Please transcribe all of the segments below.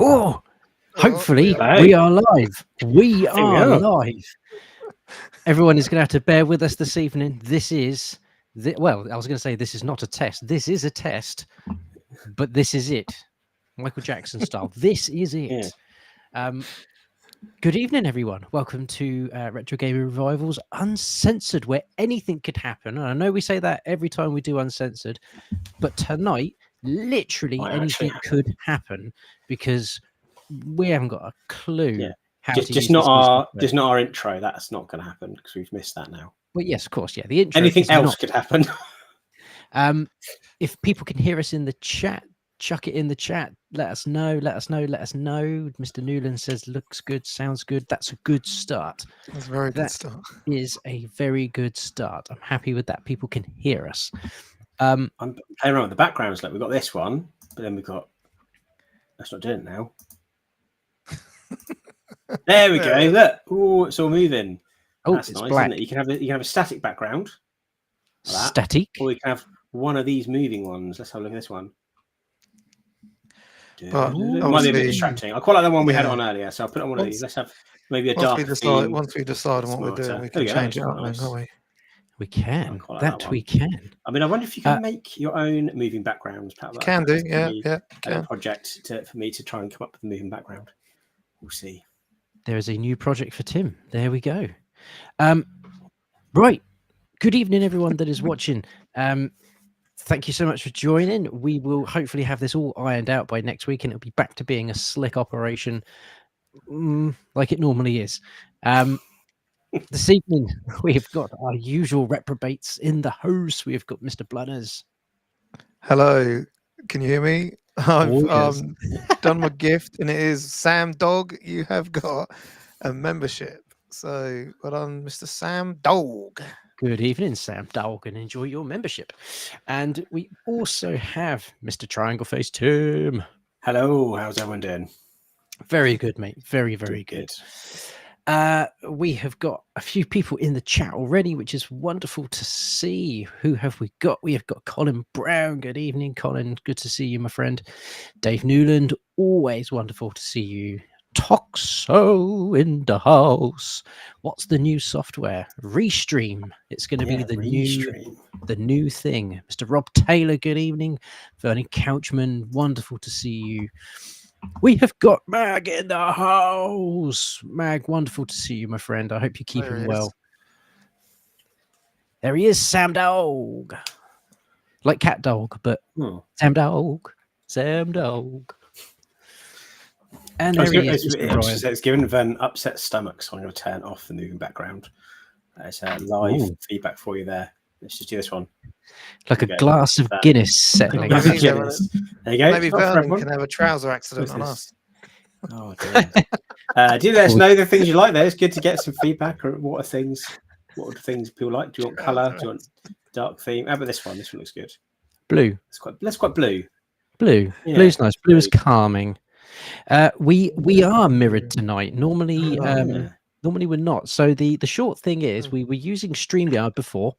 Oh, hopefully Hey. we are live. We I think we are are. live. Everyone is going to have to bear with us this evening. This is, well, I was going to say this is not a test. This is a test, but this is it. Michael Jackson style. This is it. Good evening, everyone. Welcome to Retro Gaming Revival's Uncensored, where anything could happen. And I know we say that every time we do Uncensored, but tonight, literally anything could happen because we haven't got a clue how to use not this new software. just not our intro. That's not going to happen because we've missed that now. Well, yes, of course, yeah. The intro. Anything else could happen. If people can hear us in the chat, chuck it in the chat. Let us know. Let us know. Let us know. Mr. Newland says, "Looks good, sounds good." That's a good start. That's a very good start. Is a very good start. I'm happy with that. People can hear us. I'm playing around with the backgrounds. Like we've got this one, but then we've got. Let's not do it now. There we go. Look, oh, it's all moving. Oh, that's it's nice, black. isn't it? You can have a static background, like static, or you can have one of these moving ones. Let's have a look at this one. But it might be a bit distracting. I quite like the one we had on earlier, so I'll put it on one of these. Let's have maybe a dark theme. Once we decide on what we're doing, we can change it up, can't we? We can. Like we can. I mean, I wonder if you can make your own moving backgrounds. Can do, yeah. A project for me to try and come up with a moving background. We'll see. There is a new project for Tim. There we go. Right. Good evening, everyone that is watching. Thank you so much for joining. We will hopefully have this all ironed out by next week, and it'll be back to being a slick operation like it normally is. This evening, we've got our usual reprobates in the house. We've got Mr. Blunners. Hello. Can you hear me? I've done my gift, and it is Sam Dog. You have got a membership. So, well done, Mr. Sam Dog. Good evening, Sam Dog, and enjoy your membership. And we also have Mr. Triangle Face Tim. Hello, how's everyone doing? Very good, mate. Very, very good. We have got a few people in the chat already, which is wonderful to see. Who have we got? We have got Colin Brown. Good evening, Colin. Good to see you, my friend. Dave Newland. Always wonderful to see you. Toxo in the house. What's the new software? Restream. It's going to be the new thing. Mr. Rob Taylor. Good evening. Vernon Couchman. Wonderful to see you. We have got Mag in the house. Mag, wonderful to see you, my friend. I hope you're keeping well. There he is, Sam Dog. Like Cat Dog, but Sam Dog. Sam Dog. And there he is, it's given Ven upset stomach, so I'm going to turn off the moving background. There's live feedback for you there. Let's just do this one. Like a glass of Guinness settling. There you go. Maybe Vernon can have a trouser accident on us. Oh, dear. Do let us know the things you like there. It's good to get some feedback. Or what are the things people like? Do you want colour? Do you want dark theme? How about this one? This one looks good. Blue. That's quite blue. Blue. Yeah. Blue's nice. Blue is calming. We are mirrored tonight. Normally we're not. So the short thing is we were using StreamYard before,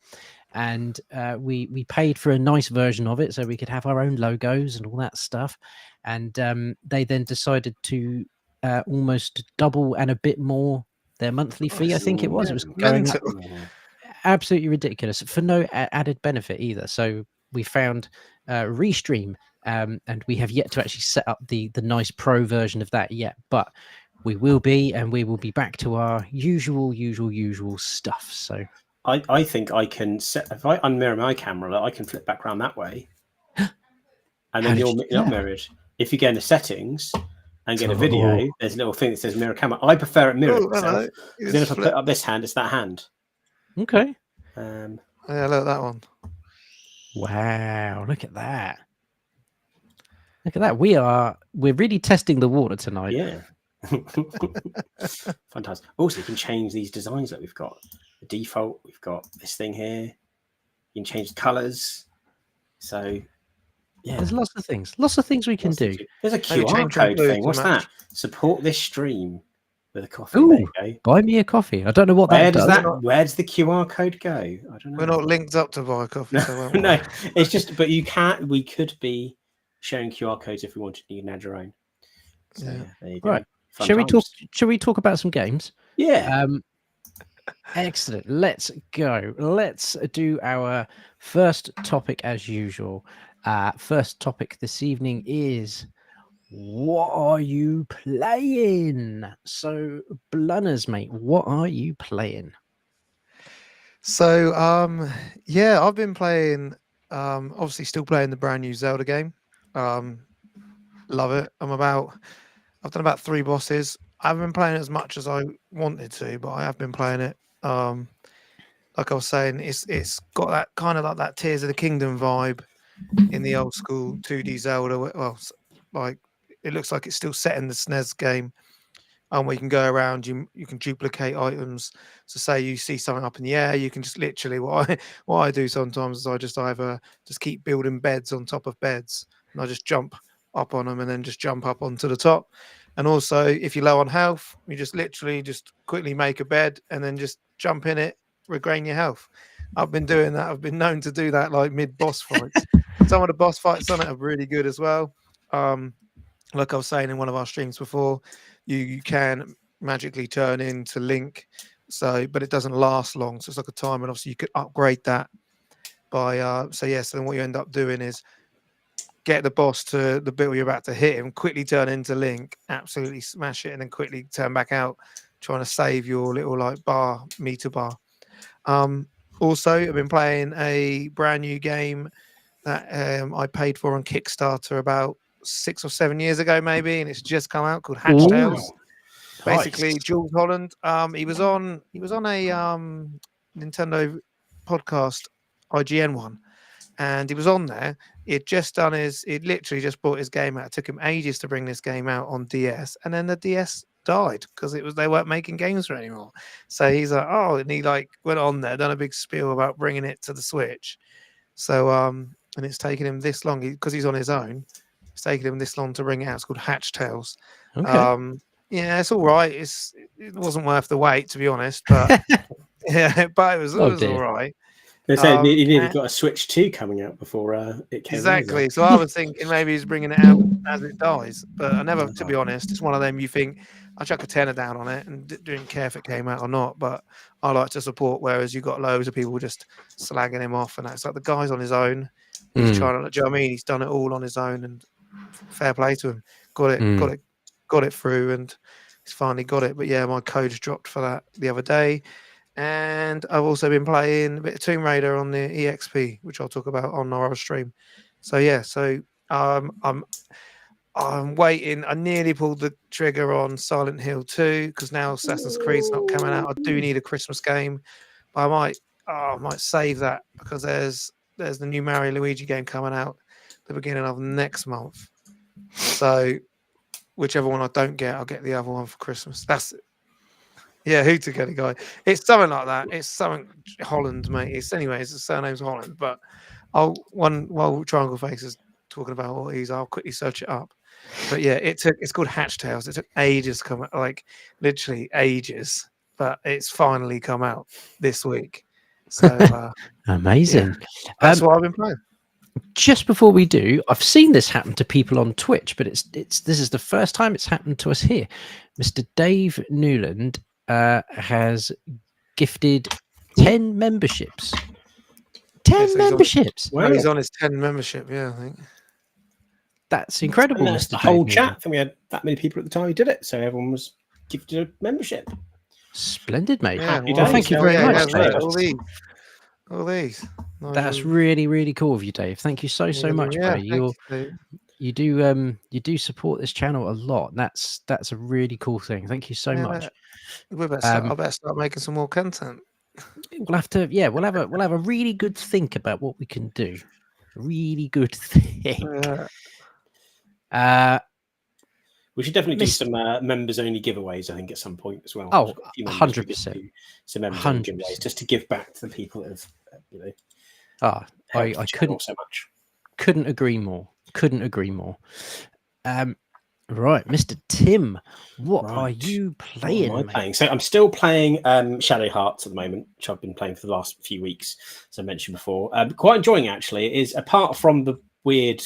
and we paid for a nice version of it so we could have our own logos and all that stuff. And they then decided to almost double and a bit more their monthly fee. I think it was going up. Absolutely ridiculous for no added benefit either. So we found Restream. And we have yet to actually set up the nice pro version of that yet, but we will be, and we will be back to our usual stuff. So I think I can set, if I unmirror my camera, I can flip back around that way, and then you're not mirrored. If you get into settings and get a video, there's a little thing that says mirror camera. I prefer it mirrored. Then if I put up this hand, it's that hand. Okay. Yeah, look at that one. Wow, look at that. Look at that. We're really testing the water tonight. Yeah. Fantastic. Also, you can change these designs that we've got. The default, we've got this thing here. You can change the colors. So, yeah. There's lots of things we can do. There's a QR code thing. What's that? Support this stream with a coffee. Ooh, buy me a coffee. I don't know what that does. Where does the QR code go? I don't know. We're not linked up to buy a coffee. No, it's just, but we could be sharing QR codes if we wanted. You can add your own. So there you go. Right. Fun Shall we talk? times. Shall we talk about some games? Yeah. Excellent. Let's go. Let's do our first topic as usual. First topic this evening is, what are you playing? So, Blunners, mate, what are you playing? So, yeah, I've been playing. Obviously, still playing the brand new Zelda game. Love it. I've done about 3 bosses. I haven't been playing it as much as I wanted to, but I have been playing it. Like I was saying, it's got that kind of like that Tears of the Kingdom vibe in the old school 2D Zelda. Well, like it looks like it's still set in the SNES game, where you can go around, you can duplicate items. So say you see something up in the air, you can just literally what I do sometimes is I just either just keep building beds on top of beds, and I just jump up on them and then just jump up onto the top. And also, if you're low on health, you just literally just quickly make a bed and then just jump in it, regain your health. I've been doing that. I've been known to do that like mid boss fights. Some of the boss fights on it are really good as well. Like I was saying in one of our streams before, you can magically turn into Link, but it doesn't last long. So it's like a time, and obviously you could upgrade that by so then what you end up doing is get the boss to the bit where you're about to hit him, quickly turn into Link, absolutely smash it, and then quickly turn back out, trying to save your little like meter bar. Also, I've been playing a brand new game that I paid for on Kickstarter about 6 or 7 years ago, maybe, and it's just come out, called Hatch Tales. Basically, Nice. Jules Holland. He was on a Nintendo podcast, IGN one, and he was on there. He'd literally just bought his game out. It took him ages to bring this game out on DS, and then the DS died because they weren't making games for it anymore. So he's like, oh, and he like went on there, done a big spiel about bringing it to the Switch. So and it's taken him this long because he's on his own. It's taken him this long to bring it out. It's called Hatch Tales. Okay. Yeah, it's all right. It wasn't worth the wait, to be honest, but yeah, but it was all right. They said he nearly got a Switch 2 coming out before it came exactly. out. So I was thinking maybe he's bringing it out as it dies, but I never, to be honest, it's one of them you think I chuck a tenner down on it and didn't care if it came out or not. But I like to support, whereas you got loads of people just slagging him off, and that's like the guy's on his own. He's trying to, do you know what I mean? He's done it all on his own, and fair play to him. Got it through, and he's finally got it. But yeah, my code's dropped for that the other day. And I've also been playing a bit of Tomb Raider on the EXP, which I'll talk about on our other stream. So yeah, I'm waiting. I nearly pulled the trigger on Silent Hill 2 because now Assassin's Creed's not coming out. I do need a Christmas game, but I might save that because there's the new Mario Luigi game coming out the beginning of next month. So whichever one I don't get, I'll get the other one for Christmas. That's it. Yeah, who to get a guy? It's something like that. It's something Holland, mate. The surname's Holland. But while Triangle Face is talking about what he's, I'll quickly search it up. But yeah, it's called Hatch Tales. It took ages to come out, like literally ages, but it's finally come out this week. So amazing. Yeah, that's what I've been playing. Just before we do, I've seen this happen to people on Twitch, but this is the first time it's happened to us here. Mr. Dave Newland has gifted 10 memberships. 10 memberships. He's on his 10 membership, yeah, I think. That's incredible, and that's Mr. the whole Dave chat. Newland. I think we had that many people at the time who did it, so everyone was gifted a membership. Splendid, mate. Yeah, thank you very much, Dave. All these. That's really, really cool of you, Dave. Thank you so much, buddy. You do support this channel a lot. That's a really cool thing. Thank you so much. I better start making some more content. We'll have to, we'll have a really good think about what we can do. Really good think. We should definitely do some members only giveaways, I think, at some point as well. Oh, 100%. Some members only giveaways just to give back to the people that have, I couldn't so much. Couldn't agree more. Right, Mr. Tim, what are you playing? What am I playing? So I'm still playing Shadow Hearts at the moment, which I've been playing for the last few weeks, as I mentioned before. Quite enjoying it, actually. It is, apart from the weird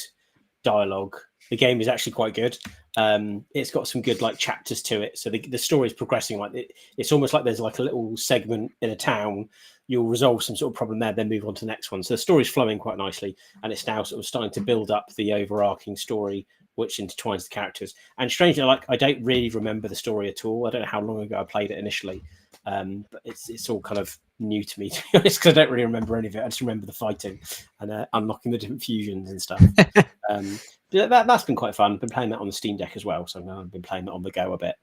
dialogue, the game is actually quite good. It's got some good like chapters to it, so the story is progressing. Like it's almost like there's like a little segment in a town. You'll resolve some sort of problem there, then move on to the next one. So the story's flowing quite nicely, and it's now sort of starting to build up the overarching story, which intertwines the characters. And strangely, like I don't really remember the story at all. I don't know how long ago I played it initially, but it's all kind of new to me, to be honest, because I don't really remember any of it. I just remember the fighting and unlocking the different fusions and stuff. That's been quite fun. I've been playing that on the Steam Deck as well, so I've been playing that on the go a bit,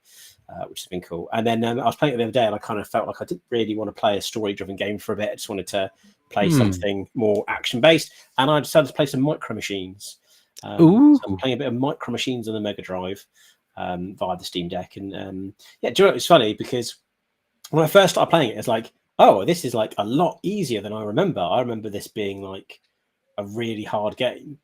which has been cool. And then I was playing it the other day, and I kind of felt like I didn't really want to play a story-driven game for a bit. I just wanted to play something more action-based, and I decided to play some Micro Machines. So I'm playing a bit of Micro Machines on the Mega Drive via the Steam Deck, and yeah, do you know, it's funny because when I first started playing it, it's like, oh, this is like a lot easier than I remember. I remember this being like a really hard game.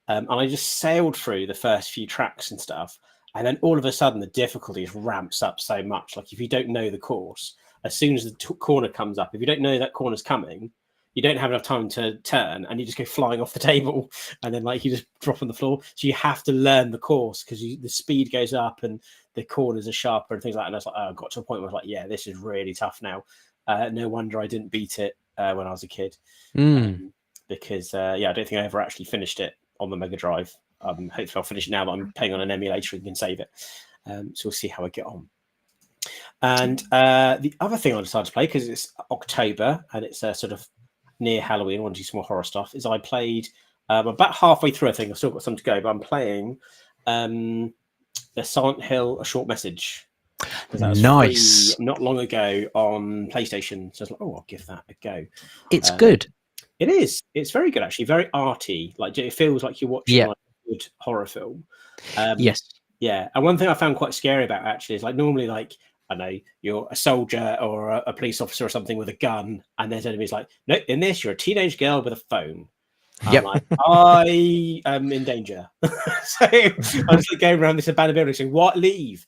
And I just sailed through the first few tracks and stuff. And then all of a sudden, the difficulty ramps up so much. Like if you don't know the course, as soon as the corner comes up, if you don't know that corner's coming, you don't have enough time to turn and you just go flying off the table. And then like you just drop on the floor. So you have to learn the course because the speed goes up and the corners are sharper and things like that. And I was like, oh, I got to a point where I was like, yeah, this is really tough now. No wonder I didn't beat it when I was a kid. Because, yeah, I don't think I ever actually finished it on the Mega Drive. Hopefully I'll finish it now that I'm playing on an emulator and can save it. So we'll see how I get on. And the other thing I decided to play, because it's October and it's sort of near Halloween, I want to do some more horror stuff, is I played about halfway through, I think. I've still got some to go, but I'm playing the Silent Hill A Short Message. That was nice. free not long ago on PlayStation. So I was like, oh, I'll give that a go. It's good. It is. It's very good, actually. Very arty. Like it feels like you're watching like a good horror film. Yes. Yeah. And one thing I found quite scary about actually is like normally like, I know you're a soldier or a police officer or something with a gun, and there's enemies like, no, in this you're a teenage girl with a phone. I'm like, I am in danger. So I'm just like going around this abandoned building saying, what? Leave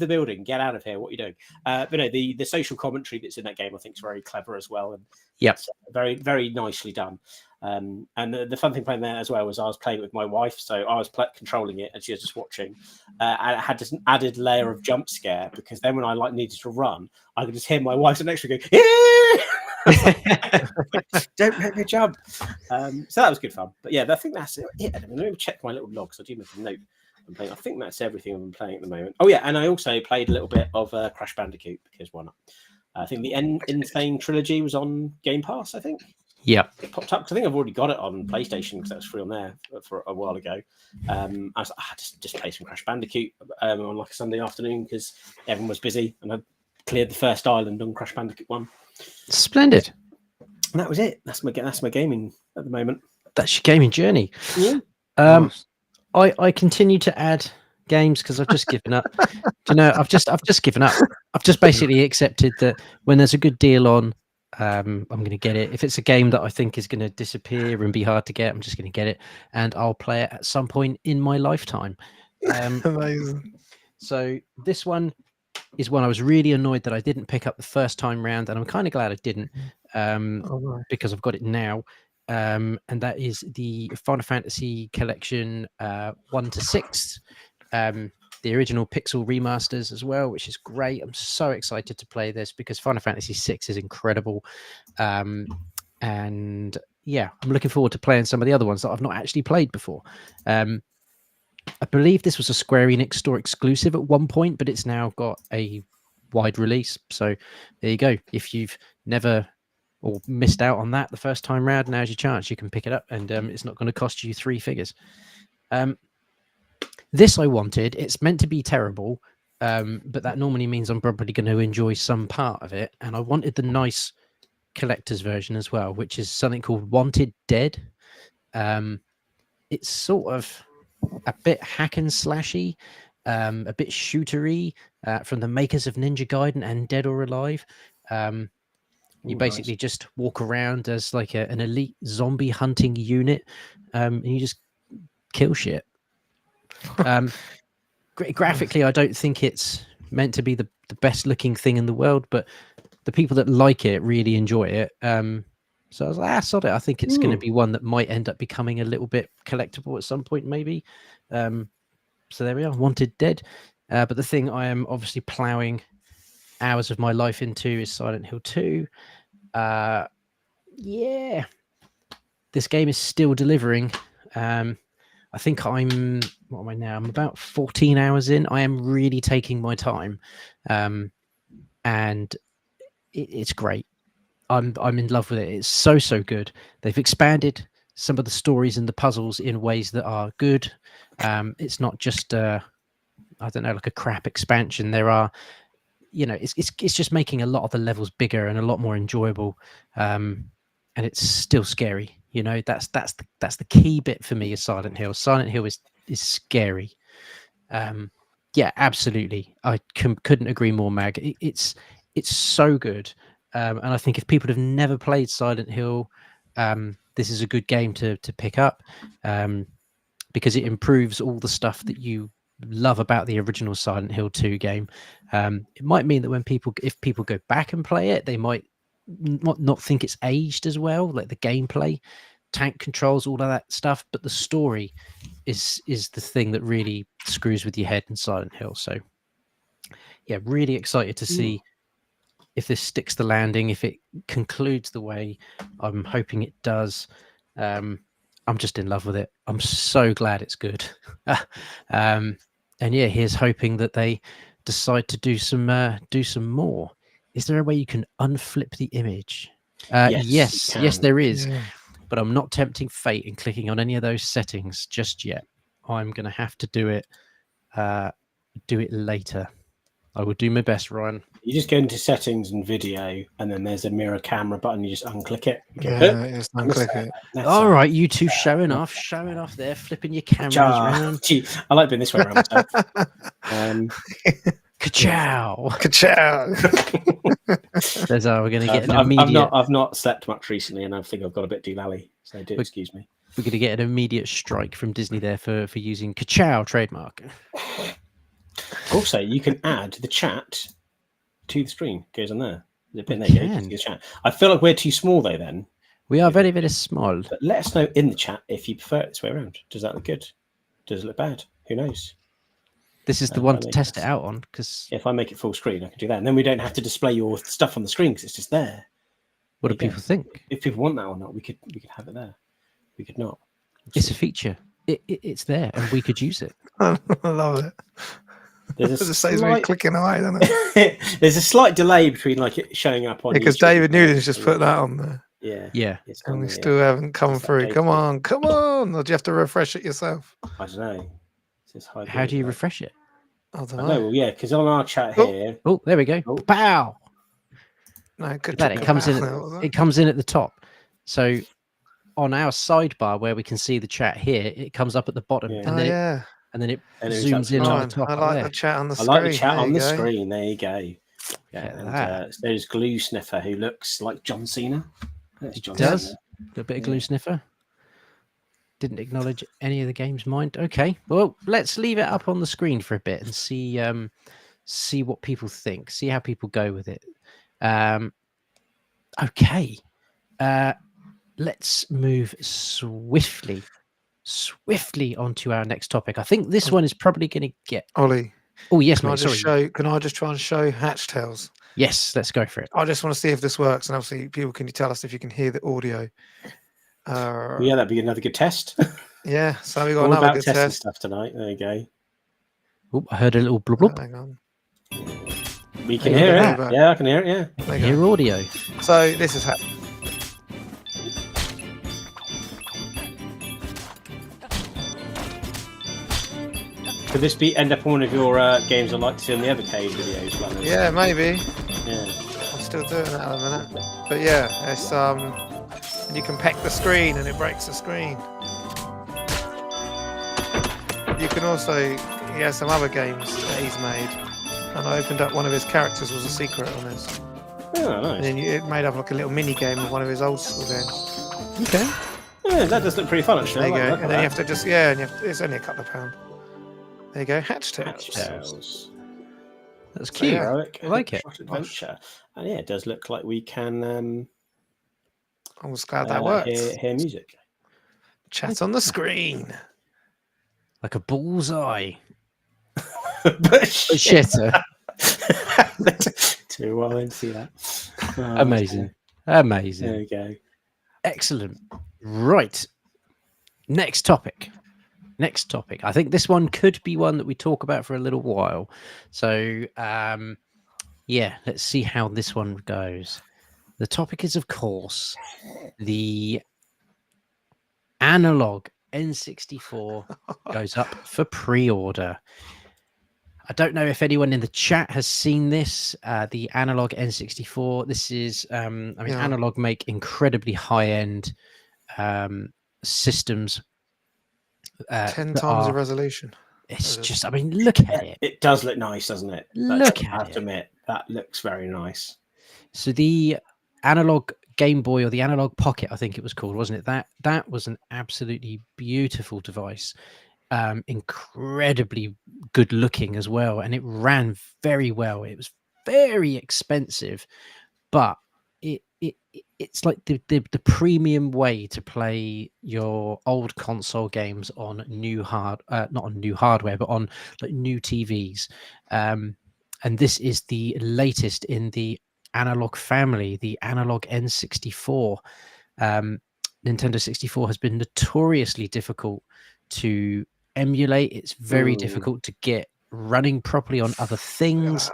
the building, get out of here. What are you doing? But no, the social commentary that's in that game, I think, is very clever as well. And it's very, very nicely done. And the fun thing playing there as well was I was playing it with my wife, so I was controlling it and she was just watching. And it had this added layer of jump scare because then when I like needed to run, I could just hear my wife next to me go, yeah! Don't make me jump. So that was good fun. But yeah, I think that's it. Let me check my little logs. I do make a note. I'm playing. I think that's everything I'm playing at the moment. Oh yeah, and I also played a little bit of Crash Bandicoot because why not? I think the Insane Trilogy was on Game Pass. I think. Yeah, it popped up because I think I've already got it on PlayStation because that was free on there for a while ago. I was like, just play some Crash Bandicoot on like a Sunday afternoon because everyone was busy and I cleared the first island on Crash Bandicoot 1. Splendid. And that was it. That's my gaming at the moment. That's your gaming journey. Yeah. I continue to add games because I've just given up. Do you know? I've just given up. I've just basically accepted that when there's a good deal on, I'm going to get it. If it's a game that I think is going to disappear and be hard to get, I'm just going to get it, and I'll play it at some point in my lifetime. Amazing. So this one is one I was really annoyed that I didn't pick up the first time round, and I'm kind of glad I didn't because I've got it now. And that is the Final Fantasy Collection 1 to 6, the original Pixel remasters as well, which is great. I'm so excited to play this because Final Fantasy 6 is incredible. And yeah, I'm looking forward to playing some of the other ones that I've not actually played before. I believe this was a Square Enix store exclusive at one point, but it's now got a wide release. So there you go. If you've never or missed out on that the first time round, now's your chance. You can pick it up, and it's not going to cost you 3 figures. This I wanted. It's meant to be terrible, but that normally means I'm probably going to enjoy some part of it. And I wanted the nice collector's version as well, which is something called Wanted Dead. It's sort of a bit hack and slashy, a bit shootery, from the makers of Ninja Gaiden and Dead or Alive. You basically just walk around as like an elite zombie hunting unit, and you just kill shit. Graphically, I don't think it's meant to be the best looking thing in the world, but the people that like it really enjoy it. So I was like, sod it. I think it's going to be one that might end up becoming a little bit collectible at some point, maybe. so there we are. Wanted Dead. But the thing I am obviously ploughing hours of my life into is Silent Hill 2. Yeah, this game is still delivering. I think what am I now? I'm about 14 hours in. I am really taking my time, and it's great. I'm in love with it. It's so good. They've expanded some of the stories and the puzzles in ways that are good. It's not just I don't know, like a crap expansion. There are, it's just making a lot of the levels bigger and a lot more enjoyable. And it's still scary. That's the key bit for me is Silent Hill. Silent Hill is scary. Yeah, absolutely. I couldn't agree more, Mag. It's so good. And I think if people have never played Silent Hill, this is a good game to pick up, because it improves all the stuff that you love about the original Silent Hill 2 game. It might mean that if people go back and play it, they might not think it's aged as well, like the gameplay, tank controls, all of that stuff, but the story is the thing that really screws with your head in Silent Hill. So yeah, really excited to see if this sticks the landing, if it concludes the way I'm hoping it does. I'm just in love with it. I'm so glad it's good. And yeah, here's hoping that they decide to do some more. Is there a way you can unflip the image? Yes, there is. Yeah. But I'm not tempting fate and clicking on any of those settings just yet. I'm going to have to do it later. I will do my best, Ryan. You just go into settings and video, and then there's a mirror camera button. You just unclick it. Just unclick it. All right, you two showing off there, flipping your cameras around. Gee, I like being this way around myself. Ka-chow. There's we're going to get an immediate... I've not slept much recently, and I think I've got a bit doolally, so do excuse me. We're going to get an immediate strike from Disney there for using ka-chow trademark. Also, you can add the chat to the screen. It goes on there. There's a bit there. You can. Chat. I feel like we're too small, though, then. We are very, very small. But let us know in the chat if you prefer it this way around. Does that look good? Does it look bad? Who knows? This is the one to test it out on, because if I make it full screen, I can do that, and then we don't have to display your stuff on the screen because it's just there. What do people think? If people want that or not, we could have it there. We could not. It's a feature. It's there, and we could use it. I love it. There's a slight clicking away, doesn't it? There's a slight delay between like it showing up on. Because David Newton's just put that on there. Yeah. And we still haven't come through. Come on. Or do you have to refresh it yourself? I don't know. How do you refresh it? I don't know. Well, yeah, because on our chat here. Oh, there we go. Oh. Pow! No, good. It comes in. It comes in at the top. So on our sidebar where we can see the chat here, it comes up at the bottom, and then it zooms in on the top. I like the chat on the screen. I like the chat on the screen. There you go. Yeah, and there's Glue Sniffer who looks like John Cena. He does. A bit of Glue Sniffer. Didn't acknowledge any of the game's mind. Okay, well, let's leave it up on the screen for a bit and see what people think. See how people go with it. Okay, let's move swiftly onto our next topic. I think this one is probably going to get Ollie. Oh yes, can I just try and show Hatch Tales? Yes, let's go for it. I just want to see if this works, and obviously, people, can you tell us if you can hear the audio? Yeah, that'd be another good test. Yeah, so we got another good test stuff tonight. There you go. Oh, I heard a little blub blub. Hang on. We can hear it. Yeah, I can hear it. Yeah, hear audio. So this is Could this end up on one of your games I'd like to see on the other cave videos? Blunners? Yeah, maybe. Yeah, I'm still doing that at the minute. But yeah, it's you can peck the screen and it breaks the screen. You can also, he has some other games that he's made, and I opened up one of his characters was a secret on this. Oh, nice. And then it made up like a little mini game of one of his old school games. Okay. Yeah, that does look pretty fun actually. There you go. And then you have to just it's only a couple of £. There you go, Hatch Tales. That's cute. So, I like it. Adventure. And yeah, it does look like we can. I was glad that worked. Hear music. Chat on the screen. Like a bullseye. but shitter. Too well, I didn't see that. Amazing. There Amazing. we go. Excellent. Right. Next topic. I think this one could be one that we talk about for a little while. So, yeah, let's see how this one goes. The topic is, of course, the analog N64 goes up for pre-order. I don't know if anyone in the chat has seen this. The analog N64. This is, Analog make incredibly high-end systems. 10 times the resolution. It's just, look at it. It does look nice, doesn't it? Look at it. I have to admit, that looks very nice. So the analog Game Boy, or the analog Pocket, I think it was called, wasn't it? That was an absolutely beautiful device. Incredibly good looking as well, and it ran very well. It was very expensive, but it's like the premium way to play your old console games on not on new hardware, but on like new TVs. And this is the latest in the analog family, the analog N64. Nintendo 64 has been notoriously difficult to emulate. It's very difficult to get running properly on other things.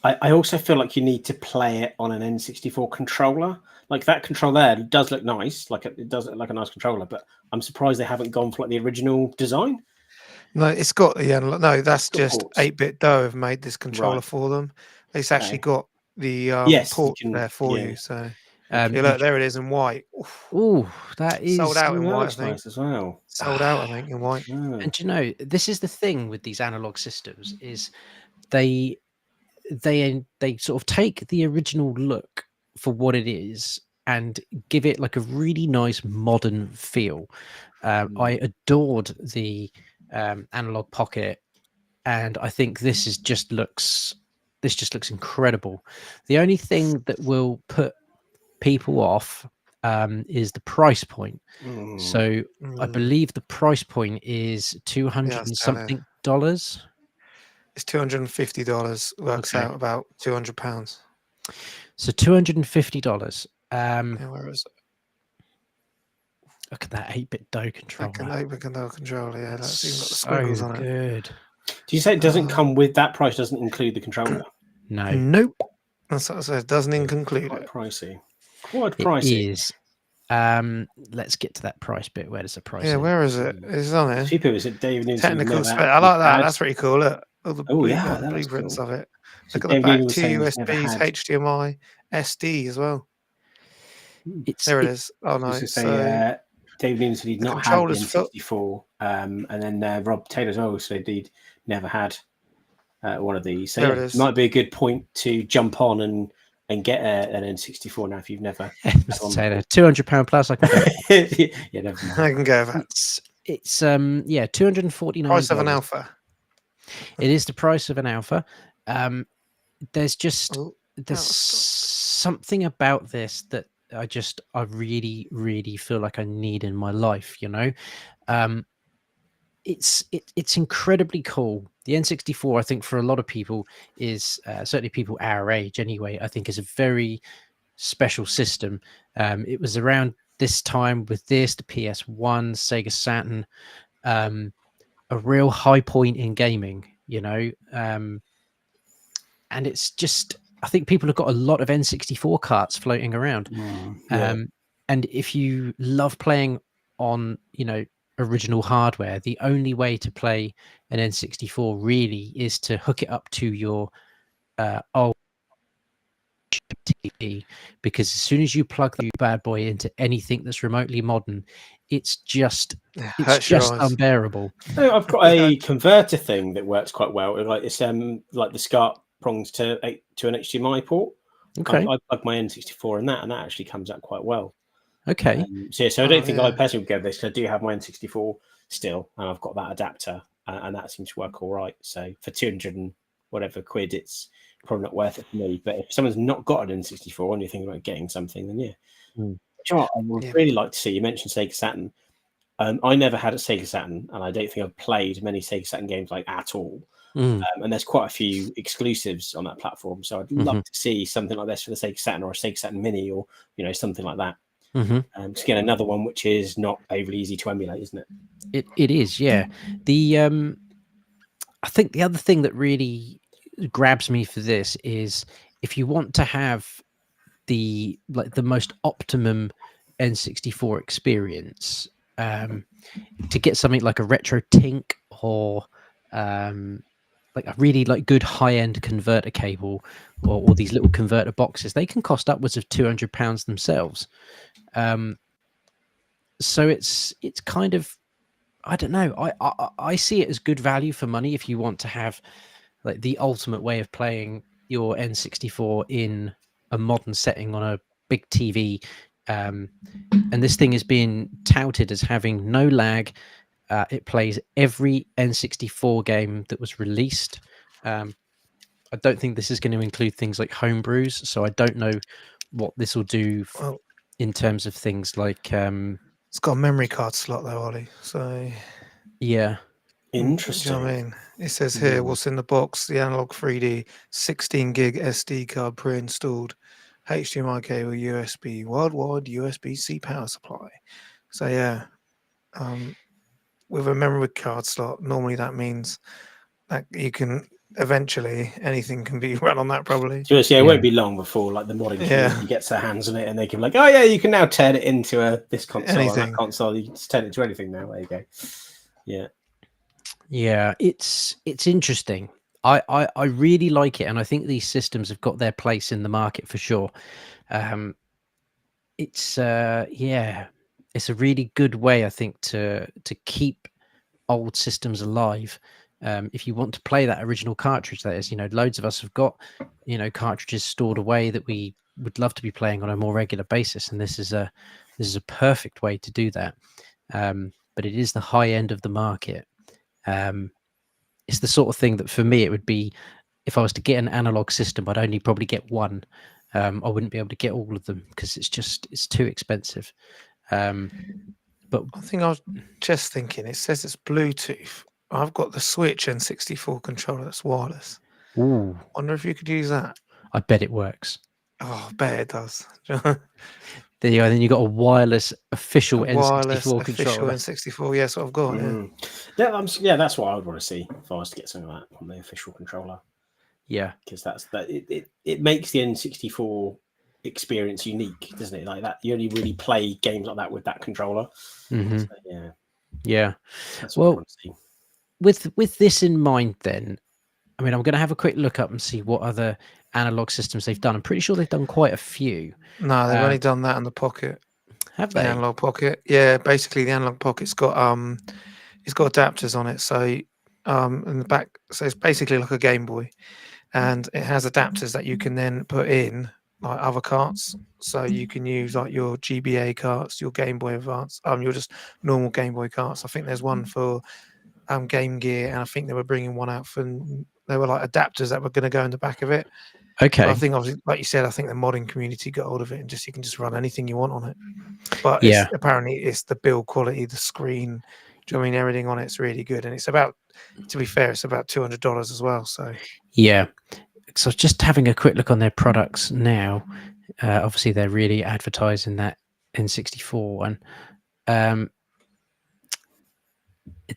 I also feel like you need to play it on an N64 controller. Like that controller there does look nice, like it does look like a nice controller, but I'm surprised they haven't gone for like the original design. No, it's got the analog. No, that's just 8-bit Dough have made this controller for them. It's actually got the port there for you. So look, there it is in white. Oh, that is sold out in white. I think nice as well. Sold out, I think, in white. And you know, this is the thing with these analog systems is they sort of take the original look for what it is and give it like a really nice modern feel. I adored the analog Pocket, and I think this just looks incredible. The only thing that will put people off is the price point. So I believe the price point is $200 and something dollars. It's $250. Works out about £200. So $250. Where is it? Look at that 8-bit Dough controller. 8-bit Dough controller. Yeah, that's even got the squiggles on it. Good. Do you say it doesn't come with that price? Doesn't include the controller? No. Nope. That's what I said. Doesn't include Quite it. pricey. Quite pricey. It is. Let's get to that price bit. Where does the price? Yeah, where is it? It's on here. Cheaper is it? David Newton. Technical spec. I like that. That's pretty cool. Look. All the blueprints cool. of it. So Look at the back. 2 USBs, HDMI, SD as well. There it is. Oh no. David Newton said he'd not had the N64, and then Rob Taylor as well said he'd never had one of these. So it might be a good point to jump on and get an N64 now if you've never. Mr. Taylor, £200 plus. I can go. Yeah, never mind. I can go. It's $249. Price of an alpha. It is the price of an alpha. There's something about this that I really, really feel like I need in my life. You know, it's incredibly cool. The N64, I think, for a lot of people is certainly people our age anyway. I think is a very special system. It was around this time with the PS1, Sega Saturn, a real high point in gaming. You know, and it's just, I think people have got a lot of N64 carts floating around. And if you love playing on, you know, original hardware, the only way to play an N64 really is to hook it up to your old TV, because as soon as you plug the bad boy into anything that's remotely modern, it's just unbearable. So I've got a converter thing that works quite well. Like it's like the SCART prongs to an HDMI port. Okay, I plug my N64 in that, and that actually comes out quite well. Okay. So I don't think I personally would go this, because I do have my N64 still, and I've got that adapter, and that seems to work all right. So for 200 and whatever quid, it's probably not worth it for me. But if someone's not got an N64 and you're thinking about getting something, then yeah. You know what I would really like to see, you mentioned Sega Saturn. I never had a Sega Saturn, and I don't think I've played many Sega Saturn games like at all. Mm. And there's quite a few exclusives on that platform, so I'd love to see something like this for the Sega Saturn or a Sega Saturn Mini, or something like that. To get another one which is not overly easy to emulate, isn't it? It is, yeah. The I think the other thing that really grabs me for this is if you want to have the most optimum N64 experience, to get something like a retro Tink or like a really good high-end converter cable or these little converter boxes, they can cost upwards of £200 themselves. So it's kind of, I don't know, I see it as good value for money if you want to have like the ultimate way of playing your N64 in a modern setting on a big TV. And this thing is being touted as having no lag. It plays every N64 game that was released. I don't think this is going to include things like homebrews, so I don't know what this will do in terms of things like... it's got a memory card slot though, Ollie. So yeah. Interesting. Do you know what I mean? It says here what's in the box: the analog 3D 16 gig SD card pre-installed, HDMI cable, USB, worldwide USB-C power supply. So yeah, with a memory card slot, normally that means that you can eventually anything can be run on that probably. It won't be long before like the modding community gets their hands on it and they can be like, oh yeah, you can now turn it into this console and that console. You can just turn it into anything now. There you go. Yeah, it's interesting. I really like it, and I think these systems have got their place in the market for sure. It's it's a really good way, I think, to keep old systems alive. If you want to play that original cartridge, that is, loads of us have got cartridges stored away that we would love to be playing on a more regular basis, and this is a perfect way to do that. But it is the high end of the market. It's the sort of thing that for me it would be, if I was to get an analog system, I'd only probably get one. I wouldn't be able to get all of them because it's too expensive. But I think I was just thinking, it says it's Bluetooth. I've got the Switch N64 controller that's wireless. Ooh. Wonder if you could use that. I bet it works. Oh, I bet it does. There you go. Then you got a wireless official N64 controller. N64, yes, what I've got. Yeah, that's what I would want to see if I was to get something like that on the official controller. Yeah, because it makes the N64 experience unique, doesn't it? Like that, you only really play games like that with that controller. So, yeah. That's what I want to see. With this in mind, then, I mean, I'm going to have a quick look up and see what other analog systems they've done. I'm pretty sure they've done quite a few. No, they've only done that on the Pocket. Have they? The analog Pocket, yeah. Basically, the analog Pocket's got it's got adapters on it. So in the back, so it's basically like a Game Boy, and it has adapters that you can then put in like other carts. So you can use like your GBA carts, your Game Boy Advance, your just normal Game Boy carts. I think there's one for Game Gear, and I think they were bringing one out for. They were like adapters that were going to go in the back of it. Okay. So I think, obviously, like you said, I think the modding community got hold of it, and you can just run anything you want on it. But apparently, it's the build quality, the screen. Do you know what I mean? Everything on it's really good, and it's about, to be fair, it's about $200 as well. So yeah. So just having a quick look on their products now. Obviously, they're really advertising that N64 one.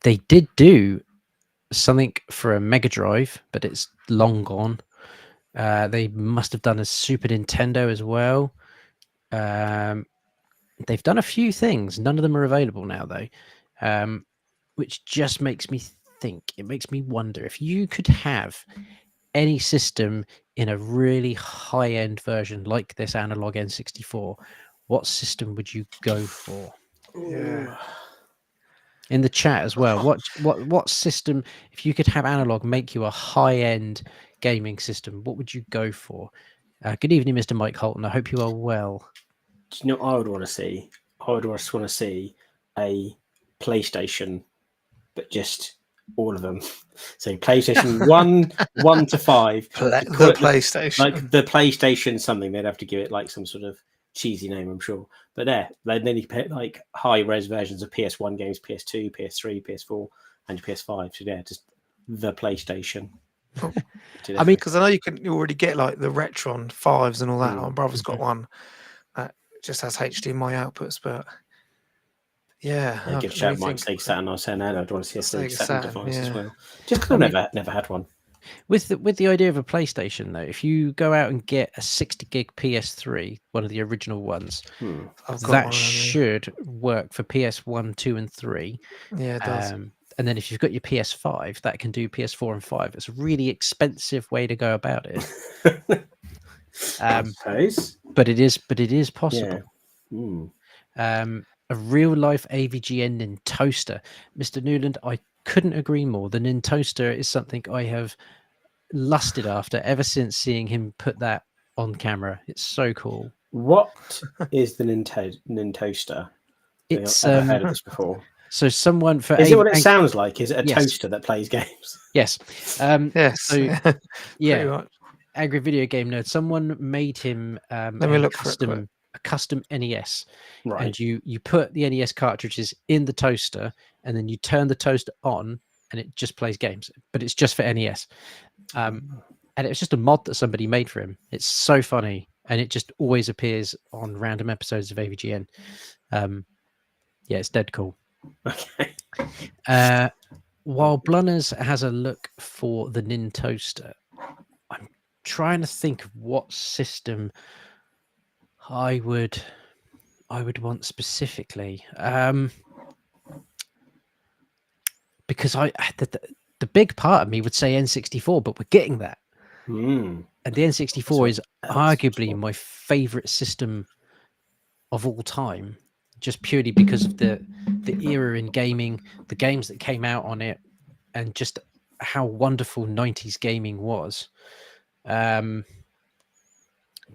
They did do something for a Mega Drive, but it's long gone. They must have done a Super Nintendo as well. They've done a few things. None of them are available now, though, which just makes me think. It makes me wonder if you could have any system in a really high-end version like this analog N64, what system would you go for? Yeah. In the chat as well, what system, if you could have analog make you a high-end gaming system, what would you go for? Good evening, Mr. Mike Holton. I hope you are well. Do you know what I would want to see? I would just want to see a PlayStation, but just all of them. So PlayStation 1 to 5. The PlayStation. Like the PlayStation something, they'd have to give it like some sort of cheesy name, I'm sure. But then you put like high-res versions of PS1 games, PS2, PS3, PS4, and your PS5. So yeah, just the PlayStation. I mean, because I know you already get like the Retron 5s and all that. My brother's got one that just has HDMI outputs, but yeah, give shout Mike Sega Saturn. I was saying earlier, I'd want to see a Sega Saturn device as well, just because I've never had one. With the idea of a PlayStation, though, if you go out and get a 60 gig PS3, one of the original ones, that should work for PS1, 2, and 3. Yeah, it does. And then if you've got your PS5, that can do PS4 and 5. It's a really expensive way to go about it. I suppose. But it is possible. Yeah. A real life AVGN Nintoaster. Mr. Newland, I couldn't agree more. The Nintoaster is something I have lusted after ever since seeing him put that on camera. It's so cool. What is the Nintoaster? It's I've heard of this before. So someone for is it what it sounds like? Is it a toaster that plays games? Yes. Yes. So yeah, Angry Video Game Nerd. Someone made him Let me look for a custom NES, right? And you put the NES cartridges in the toaster, and then you turn the toaster on, and it just plays games. But it's just for NES, and it was just a mod that somebody made for him. It's so funny, and it just always appears on random episodes of AVGN. Yeah, it's dead cool. Okay. While Blunners has a look for the Nintoaster, I'm trying to think of what system I would want specifically, because the big part of me would say N64, but we're getting that, and the N64 is arguably my favorite system of all time, just purely because of the era in gaming, the games that came out on it, and just how wonderful 90s gaming was.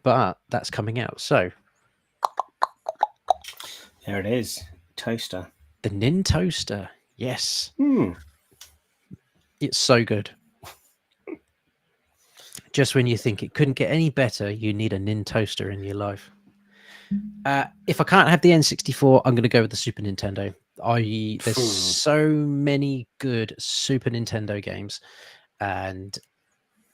But that's coming out, so there it is. Toaster. The Nintoaster. Yes. It's so good. Just when you think it couldn't get any better, you need a Nintoaster in your life. If I can't have the N64, I'm going to go with the Super Nintendo. There's so many good Super Nintendo games, and